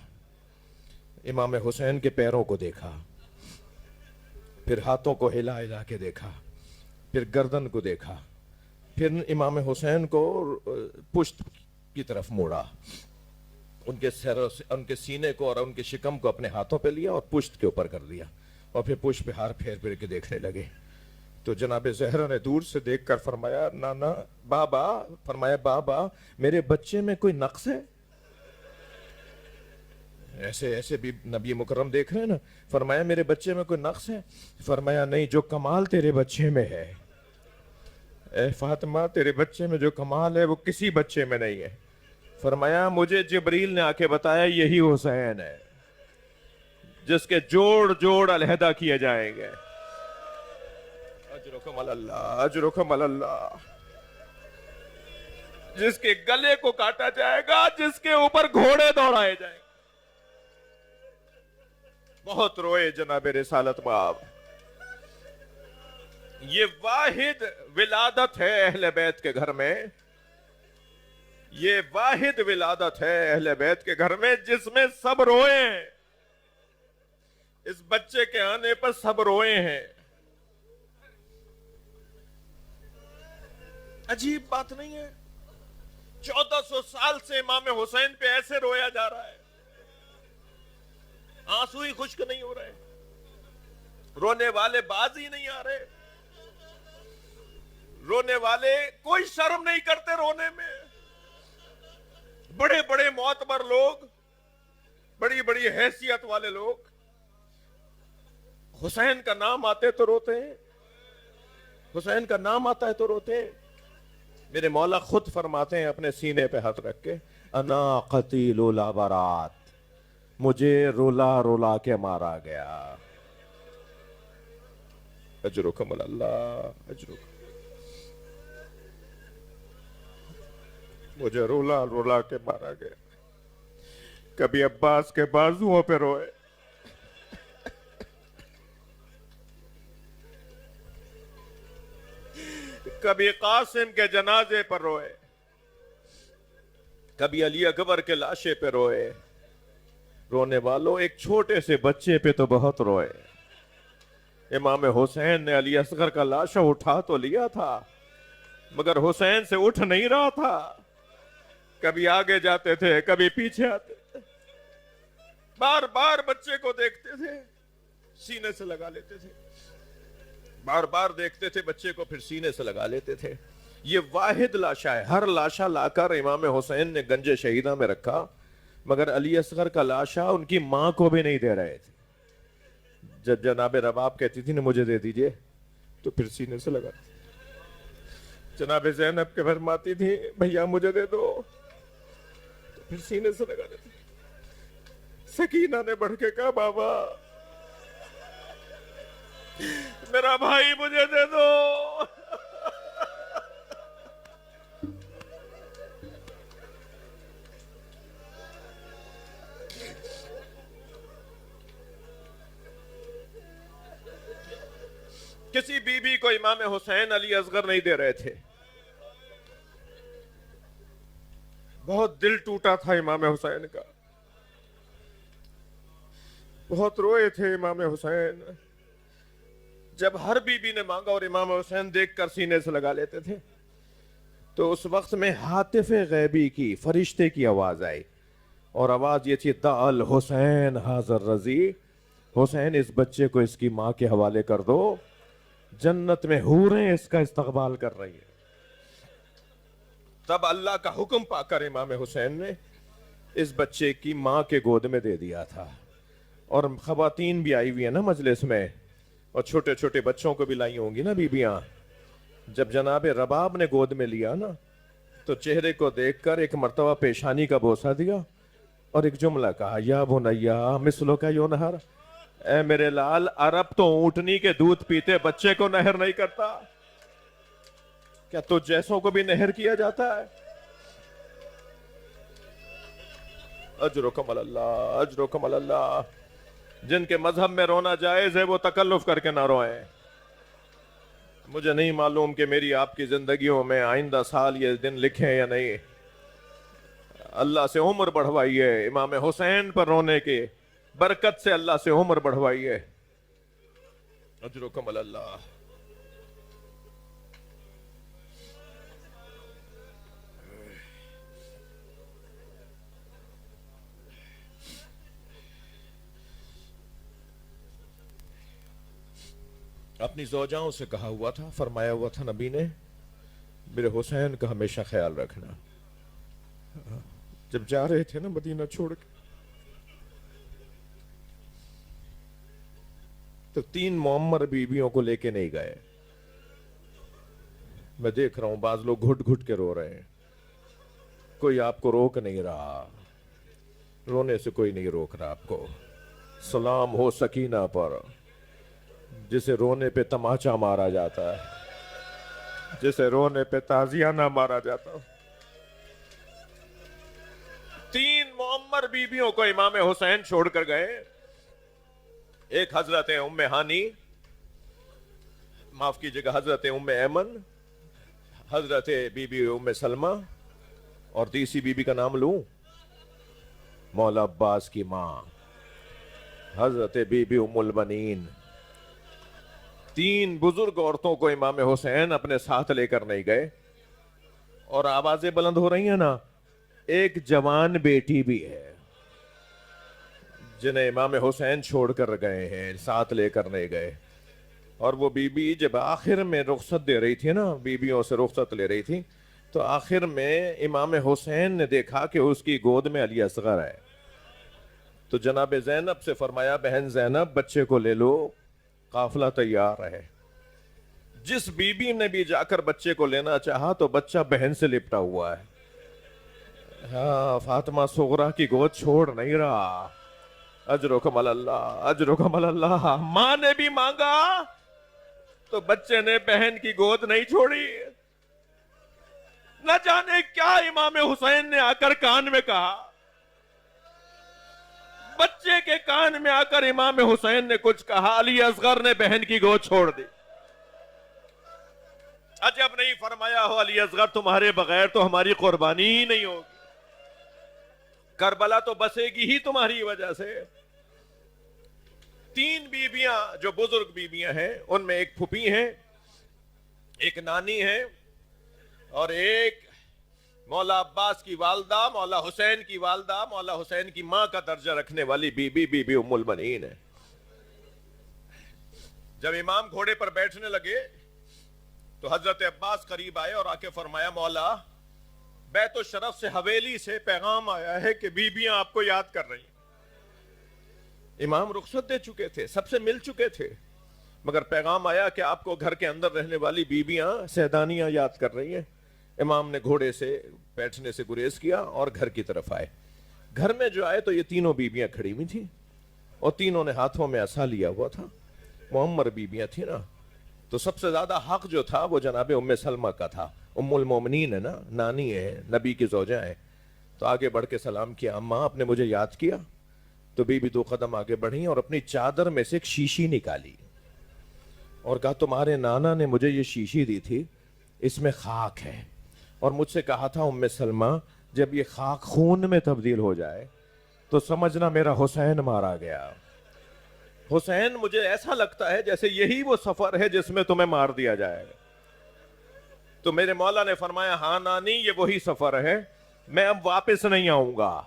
امام حسین کے پیروں کو دیکھا، پھر ہاتھوں کو ہلا ہلا کے دیکھا، پھر گردن کو دیکھا، پھر امام حسین کو پشت کی طرف موڑا، ان کے سینے کو اور ان کے شکم کو اپنے ہاتھوں پہ لیا اور پشت کے اوپر کر دیا، اور پھر پشت پہ ہار پھیر پھیر کے دیکھنے لگے. تو جناب زہرا نے دور سے دیکھ کر فرمایا نانا بابا، فرمایا بابا میرے بچے میں کوئی نقص ہے؟ ایسے بھی نبی مکرم دیکھ رہے ہیں نا. فرمایا میرے بچے میں کوئی نقص ہے؟ فرمایا نہیں، جو کمال تیرے بچے میں ہے اے فاطمہ، تیرے بچے میں جو کمال ہے وہ کسی بچے میں نہیں ہے. فرمایا مجھے جبریل نے آ کے بتایا یہی حسین ہے جس کے جوڑ جوڑ علیحدہ کیے جائیں گے. اجرکم اللہ، اجرکم اللہ. جس کے گلے کو کاٹا جائے گا، جس کے اوپر گھوڑے دوڑائے جائیں گے. بہت روئے جناب رسالت باب. یہ واحد ولادت ہے اہل بیت کے گھر میں، یہ واحد ولادت ہے اہل بیت کے گھر میں جس میں سب روئے ہیں. اس بچے کے آنے پر سب روئے ہیں. عجیب بات نہیں ہے؟ 1400 سال سے امام حسین پہ ایسے رویا جا رہا ہے، آنسو ہی خشک نہیں ہو رہے، رونے والے باز ہی نہیں آ رہے، رونے والے کوئی شرم نہیں کرتے رونے میں. بڑے بڑے معتبر لوگ بڑی بڑی حیثیت والے لوگ حسین کا نام آتے تو روتے ہیں، حسین کا نام آتا ہے تو روتے ہیں۔ میرے مولا خود فرماتے ہیں اپنے سینے پہ ہاتھ رکھ کے، انا قتیل العبرات، مجھے رولا رولا کے مارا گیا۔ اجرکم اللہ، اجرکم، مجھے رولا رولا کے مارا گیا۔ کبھی عباس کے بازوؤں پہ روئے، کبھی قاسم کے جنازے پر روئے، کبھی علی اکبر کے لاشے پہ روئے۔ رونے والوں، ایک چھوٹے سے بچے پہ تو بہت روئے۔ امام حسین نے علی اصغر کا لاشا اٹھا تو لیا تھا، مگر حسین سے اٹھ نہیں رہا تھا۔ کبھی آگے جاتے تھے، کبھی پیچھے آتے تھے، بار بار بچے کو دیکھتے تھے، سینے سے لگا لیتے تھے، بار بار دیکھتے تھے بچے کو، پھر سینے سے لگا لیتے تھے۔ یہ واحد لاشا ہے، ہر لاشا لا کر امام حسین نے گنج شہیدہ میں رکھا، مگر علی اصغر کا لاشا ان کی ماں کو بھی نہیں دے رہے تھے۔ جب جناب رباب کہتی تھی نا مجھے دے دیجئے، تو پھر سینے سے لگا۔ جناب زینب کے فرماتی تھی بھیا مجھے دے دو، تو پھر سینے سے لگا دیتے۔ سکینہ نے بڑھ کے کہا بابا میرا بھائی مجھے دے دو۔ کسی بی بی کو امام حسین علی اصغر نہیں دے رہے تھے۔ بہت دل ٹوٹا تھا امام حسین کا، بہت روئے تھے امام حسین۔ جب ہر بی بی نے مانگا اور امام حسین دیکھ کر سینے سے لگا لیتے تھے، تو اس وقت میں ہاتف غیبی کی، فرشتے کی آواز آئی، اور آواز یہ تھی دع الحسین حاضر رضی، حسین اس بچے کو اس کی ماں کے حوالے کر دو، جنت میں حوریں اس کا استقبال کر رہی ہیں۔ تب اللہ کا حکم پا کر امام حسین نے اس بچے کی ماں کے گود میں دے دیا تھا۔ اور خواتین بھی آئی ہوئی ہیں نا مجلس میں، اور چھوٹے چھوٹے بچوں کو بھی لائی ہوں گی نا بیبیاں۔ جب جناب رباب نے گود میں لیا نا، تو چہرے کو دیکھ کر ایک مرتبہ پیشانی کا بوسہ دیا اور ایک جملہ کہا، یا بنیا مثلو کا یو نہر، اے میرے لال، عرب تو اونٹنی کے دودھ پیتے، بچے کو نہر نہیں کرتا، کیا تو جیسوں کو بھی نہر کیا جاتا ہے؟ اجرکم اللہ، اجرکم اللہ۔ جن کے مذہب میں رونا جائز ہے وہ تکلف کر کے نہ روئیں۔ مجھے نہیں معلوم کہ میری آپ کی زندگیوں میں آئندہ سال یہ دن لکھیں یا نہیں۔ اللہ سے عمر بڑھوائیے، امام حسین پر رونے کے برکت سے اللہ سے عمر بڑھوائیے۔ اجرکم اللہ۔ اپنی زوجاؤں سے کہا ہوا تھا، فرمایا ہوا تھا نبی نے، میرے حسین کا ہمیشہ خیال رکھنا۔ جب جا رہے تھے نا مدینہ چھوڑ کے، تو 3 معمر بیویوں کو لے کے نہیں گئے۔ میں دیکھ رہا ہوں بعض لوگ گھٹ گھٹ کے رو رہے ہیں، کوئی آپ کو روک نہیں رہا، رونے سے کوئی نہیں روک رہا آپ کو۔ سلام ہو سکینہ پر، جسے رونے پہ تماچا مارا جاتا ہے، جسے رونے پہ تازیانہ مارا جاتا۔ 3 معمر بیویوں کو امام حسین چھوڑ کر گئے۔ ایک حضرت ام ہانی، معاف کیجئے گا حضرت ام ایمن، حضرت بی بی ام سلمہ، اور تیسری بی بی کا نام لوں، مولا عباس کی ماں حضرت بی بی ام البنین۔ 3 بزرگ عورتوں کو امام حسین اپنے ساتھ لے کر نہیں گئے۔ اور آوازیں بلند ہو رہی ہیں نا، ایک جوان بیٹی بھی ہے جنہیں امام حسین چھوڑ کر گئے ہیں، ساتھ لے کر نہیں گئے۔ اور وہ بی بی جب آخر میں رخصت دے رہی تھی نا، بیویوں سے رخصت لے رہی تھی، تو آخر میں امام حسین نے دیکھا کہ اس کی گود میں علی اصغر ہے، تو جناب زینب سے فرمایا بہن زینب بچے کو لے لو، قافلہ تیار ہے۔ جس بی بی نے بھی جا کر بچے کو لینا چاہا تو بچہ بہن سے لپٹا ہوا ہے۔ ہاں، فاطمہ صغرا کی گود چھوڑ نہیں رہا۔ اجرکم اللہ، اجرکم اللہ۔ ماں نے بھی مانگا تو بچے نے بہن کی گود نہیں چھوڑی۔ نہ جانے کیا امام حسین نے آ کر کان میں کہا، بچے کے کان میں آ کر امام حسین نے کچھ کہا، علی اصغر نے بہن کی گود چھوڑ دی۔ عجب نہیں فرمایا ہو علی اصغر تمہارے بغیر تو ہماری قربانی ہی نہیں ہوگی، کربلا تو بسے گی ہی تمہاری وجہ سے۔ 3 بیویاں جو بزرگ بیویاں ہیں، ان میں ایک پھوپھی ہیں، ایک نانی ہے، اور ایک مولا عباس کی والدہ، مولا حسین کی والدہ، مولا حسین کی ماں کا درجہ رکھنے والی بی بی ام المؤمنین ہے۔ جب امام گھوڑے پر بیٹھنے لگے تو حضرت عباس قریب آئے اور آ کے فرمایا مولا بیت الشرف سے حویلی سے پیغام آیا ہے کہ بیویاں آپ کو یاد کر رہی ہیں۔ امام رخصت دے چکے تھے، سب سے مل چکے تھے، مگر پیغام آیا کہ آپ کو گھر کے اندر رہنے والی بیویاں سیدانیاں یاد کر رہی ہیں۔ امام نے گھوڑے سے بیٹھنے سے گریز کیا اور گھر کی طرف آئے۔ گھر میں جو آئے تو یہ تینوں بیویاں کھڑی ہوئی تھیں اور تینوں نے ہاتھوں میں عصا لیا ہوا تھا۔ معمر بیویاں تھیں نا، تو سب سے زیادہ حق جو تھا وہ جناب ام سلمہ کا تھا۔ ام المومنین ہے نا، نانی ہے، نبی کی زوجہ ہے۔ تو آگے بڑھ کے سلام کیا، اماں آپ نے مجھے یاد کیا؟ تو بی بی 2 قدم آگے بڑھی اور اپنی چادر میں سے ایک شیشی نکالی اور کہا تمہارے نانا نے مجھے یہ شیشی دی تھی، اس میں خاک ہے، اور مجھ سے کہا تھا ام سلمہ جب یہ خاک خون میں تبدیل ہو جائے تو سمجھنا میرا حسین مارا گیا۔ حسین مجھے ایسا لگتا ہے جیسے یہی وہ سفر ہے جس میں تمہیں مار دیا جائے گا۔ تو میرے مولا نے فرمایا ہاں نانی یہ وہی سفر ہے، میں اب واپس نہیں آؤں گا۔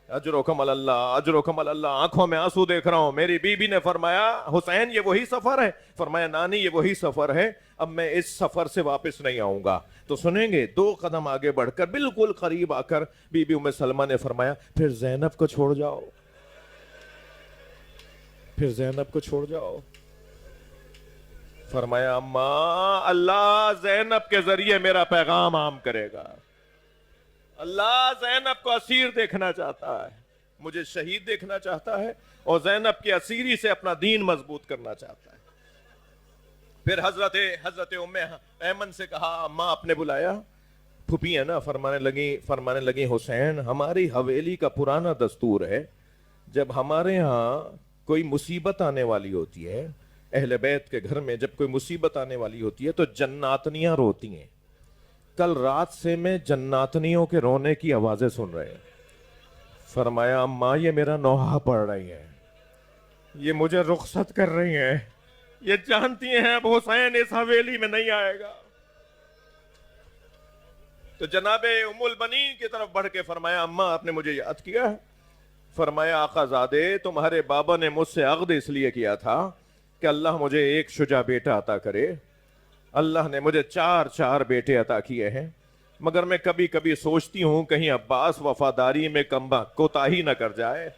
اجرکم اللہ، اجرکم اللہ۔ آنکھوں میں آنسو دیکھ رہا ہوں۔ میری بیوی نے فرمایا حسین یہ وہی سفر ہے؟ فرمایا نانی یہ وہی سفر ہے، اب میں اس سفر سے واپس نہیں آؤں گا۔ تو سنیں گے 2 قدم آگے بڑھ کر بالکل قریب آ کر بی بی ام سلمہ نے فرمایا پھر زینب کو چھوڑ جاؤ، پھر زینب کو چھوڑ جاؤ۔ فرمایا اماں اللہ زینب کے ذریعے میرا پیغام عام کرے گا، اللہ زینب کو اسیر دیکھنا چاہتا ہے، مجھے شہید دیکھنا چاہتا ہے، اور زینب کی اسیری سے اپنا دین مضبوط کرنا چاہتا ہے۔ پھر حضرت ام ایمن سے کہا اماں آپ نے بلایا؟ پھوپھی ہے نا، فرمانے لگی حسین ہماری حویلی کا پرانا دستور ہے جب ہمارے ہاں کوئی مصیبت آنے والی ہوتی ہے، اہل بیت کے گھر میں جب کوئی مصیبت آنے والی ہوتی ہے تو جناتنیاں روتی ہیں۔ کل رات سے میں جناتنیوں کے رونے کی آوازیں سن رہے ہیں۔ فرمایا اماں یہ میرا نوحہ پڑھ رہی ہیں، یہ مجھے رخصت کر رہی ہیں، یہ جانتی ہیں اب حسین اس حویلی میں نہیں آئے گا۔ تو جناب ام البنین کی طرف بڑھ کے فرمایا اماں آپ نے مجھے یاد کیا؟ فرمایا آقا زادے تمہارے بابا نے مجھ سے عقد اس لیے کیا تھا کہ اللہ مجھے ایک شجاع بیٹا عطا کرے۔ اللہ نے مجھے 4 بیٹے عطا کیے ہیں، مگر میں کبھی کبھی سوچتی ہوں کہیں عباس وفاداری میں کوتاہی نہ کر جائے،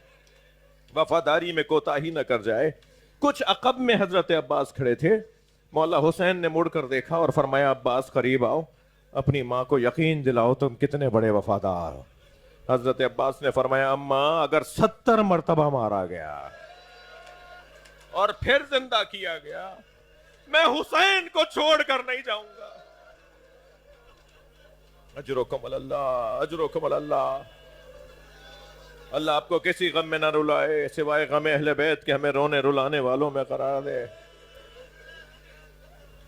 وفاداری میں کوتاہی نہ کر جائے۔ کچھ عقب میں حضرت عباس کھڑے تھے، مولا حسین نے مڑ کر دیکھا اور فرمایا عباس قریب آؤ، اپنی ماں کو یقین دلاؤ تم کتنے بڑے وفادار ہو۔ حضرت عباس نے فرمایا اماں اگر 70 مرتبہ مارا گیا اور پھر زندہ کیا گیا میں حسین کو چھوڑ کر نہیں جاؤں گا۔ اجرکم اللہ، اجرکم اللہ۔ اللہ آپ کو کسی غم میں نہ رلائے سوائے غم اہل بیت کے، ہمیں رونے رلانے والوں میں قرار دے۔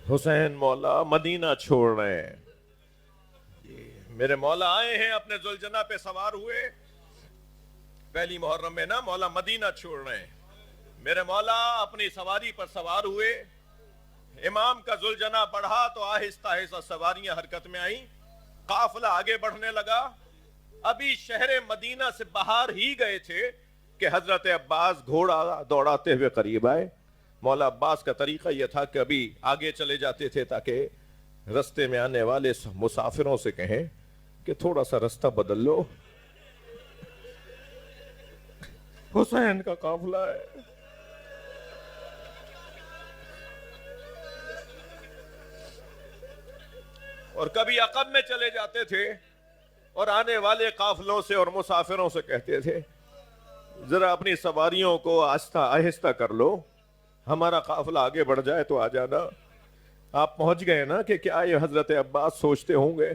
حسین مولا مدینہ چھوڑ رہے ہیں، میرے مولا آئے ہیں اپنے ذوالجناح پہ سوار ہوئے، پہلی محرم میں نا مولا مدینہ چھوڑ رہے ہیں، میرے مولا اپنی سواری پر سوار ہوئے، امام کا ذوالجناح بڑھا تو آہستہ آہستہ سواریاں حرکت میں آئیں، قافلہ آگے بڑھنے لگا۔ ابھی شہر مدینہ سے باہر ہی گئے تھے کہ حضرت عباس گھوڑا دوڑاتے ہوئے قریب آئے۔ مولا عباس کا طریقہ یہ تھا کہ ابھی آگے چلے جاتے تھے تاکہ رستے میں آنے والے مسافروں سے کہیں کہ تھوڑا سا رستہ بدل لو۔ حسین کا قافلہ ہے. اور کبھی عقب میں چلے جاتے تھے اور آنے والے قافلوں سے اور مسافروں سے کہتے تھے ذرا اپنی سواریوں کو آہستہ آہستہ کر لو, ہمارا قافلہ آگے بڑھ جائے تو آ جانا. آپ پہنچ گئے نا کہ کیا یہ حضرت عباس سوچتے ہوں گے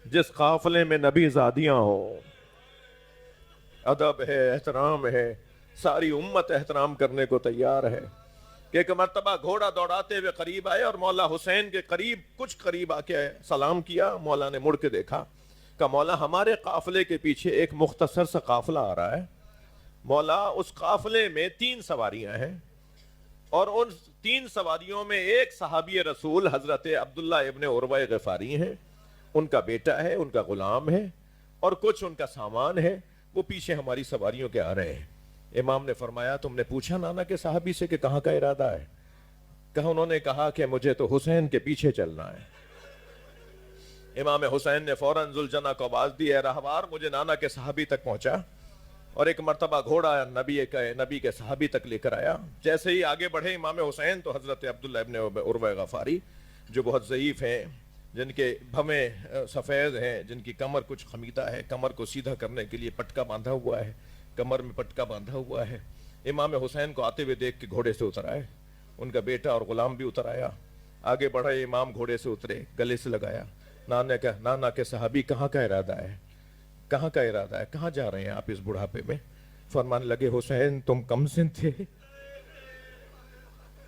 جس قافلے میں نبی زادیاں ہوں, ادب ہے, احترام ہے, ساری امت احترام کرنے کو تیار ہے, کہ ایک مرتبہ گھوڑا دوڑاتے ہوئے قریب آئے اور مولا حسین کے کچھ قریب آ کے سلام کیا. مولا نے مڑ کے دیکھا, کہا مولا ہمارے قافلے کے پیچھے ایک مختصر سا قافلہ آ رہا ہے. مولا اس قافلے میں 3 سواریاں ہیں اور ان 3 سواریوں میں ایک صحابی رسول حضرت عبداللہ ابن عروہ غفاری ہیں, ان کا بیٹا ہے, ان کا غلام ہے, اور کچھ ان کا سامان ہے, وہ پیچھے ہماری سواریوں کے آ رہے ہیں. امام نے فرمایا تم نے پوچھا نانا کے صحابی سے کہ کہاں کا ارادہ ہے؟ کہا انہوں نے کہا کہ مجھے تو حسین کے پیچھے چلنا ہے. امام حسین نے فوراً ذوالجناح کو آواز دی, اے راہوار مجھے نانا کے صحابی تک پہنچا, اور ایک مرتبہ گھوڑا نبی کے صحابی تک لے کر آیا. جیسے ہی آگے بڑھے امام حسین تو حضرت عبداللہ ابن عروہ غفاری جو بہت ضعیف ہیں, جن کے بھویں سفید ہیں, جن کی کمر کچھ خمیدہ ہے, کمر کو سیدھا کرنے کے لیے پٹکا باندھا ہوا ہے, کمر میں پٹکا باندھا ہوا ہے, امام حسین کو آتے ہوئے دیکھ کے گھوڑے سے اتر آئے. ان کا بیٹا اور غلام بھی اتر آیا. آگے بڑھے, امام گھوڑے سے اترے, گلے سے لگایا. نانا کے صحابی کہاں کا ارادہ ہے, کہاں کا ارادہ ہے, کہاں جا رہے ہیں آپ اس بڑھاپے میں؟ فرمانے لگے حسین تم کم سن تھے,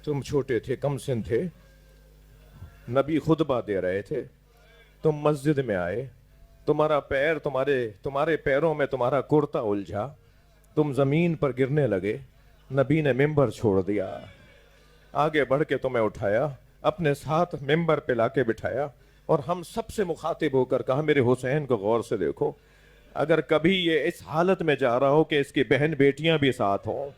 تم چھوٹے تھے, کم سن تھے, نبی خطبہ دے رہے تھے, تم مسجد میں آئے, تمہارے پیروں میں تمہارا کرتا الجھا, تم زمین پر گرنے لگے, نبی نے ممبر چھوڑ دیا, آگے بڑھ کے تمہیں اٹھایا, اپنے ساتھ ممبر پہ لا کے بٹھایا, اور ہم سب سے مخاطب ہو کر کہا میرے حسین کو غور سے دیکھو, اگر کبھی یہ اس حالت میں جا رہا ہو کہ اس کی بہن بیٹیاں بھی ساتھ ہوں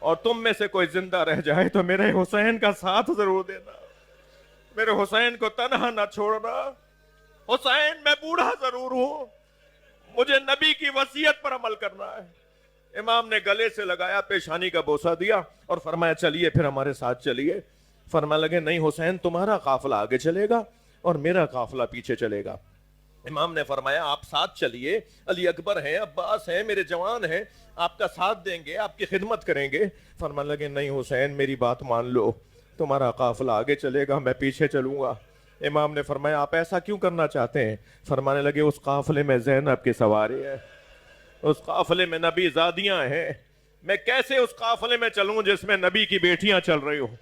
اور تم میں سے کوئی زندہ رہ جائے تو میرے حسین کا ساتھ ضرور دینا, میرے حسین کو تنہا نہ چھوڑنا. حسین میں بوڑھا ضرور ہوں, مجھے نبی کی وصیت پر عمل کرنا ہے. امام نے گلے سے لگایا, پیشانی کا بوسہ دیا اور فرمایا چلیے پھر ہمارے ساتھ چلیے. فرمانے لگے نہیں حسین تمہارا قافلہ آگے چلے گا اور میرا قافلہ پیچھے چلے گا. امام نے فرمایا آپ ساتھ چلیے, علی اکبر ہیں, عباس ہیں, میرے جوان ہیں, آپ کا ساتھ دیں گے, آپ کی خدمت کریں گے. فرمانے لگے نہیں حسین میری بات مان لو, تمہارا قافلہ آگے چلے گا, میں پیچھے چلوں گا. امام نے فرمایا آپ ایسا کیوں کرنا چاہتے ہیں؟ فرمانے لگے اس قافلے میں زینب کی سواری ہے, اس قافلے میں نبی زادیاں ہیں, میں کیسے اس قافلے میں چلوں جس میں نبی کی بیٹیاں چل رہی ہوں؟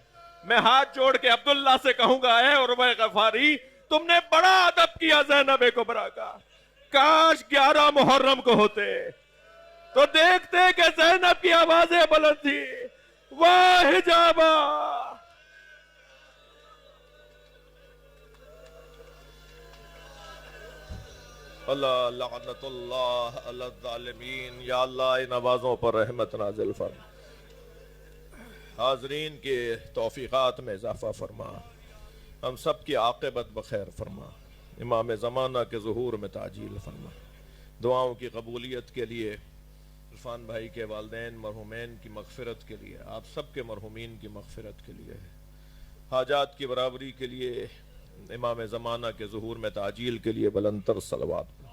میں ہاتھ جوڑ کے عبداللہ سے کہوں گا اے عروہ غفاری تم نے بڑا ادب کیا زینب کبریٰ کا, کاش 11 محرم کو ہوتے تو دیکھتے کہ زینب کی آوازیں بلند تھی, واہ حجابہ. اللہ لعنت اللہ علی الظالمین. یا اللہ ان آوازوں پر رحمت نازل فرما, حاضرین کے توفیقات میں اضافہ فرما, ہم سب کی عاقبت بخیر فرما, امام زمانہ کے ظہور میں تعجیل فرما. دعاؤں کی قبولیت کے لیے, عرفان بھائی کے والدین مرحومین کی مغفرت کے لیے, آپ سب کے مرحومین کی مغفرت کے لیے, حاجات کی برابری کے لیے, امام زمانہ کے ظہور میں تعجیل کے لیے بلند تر صلوات.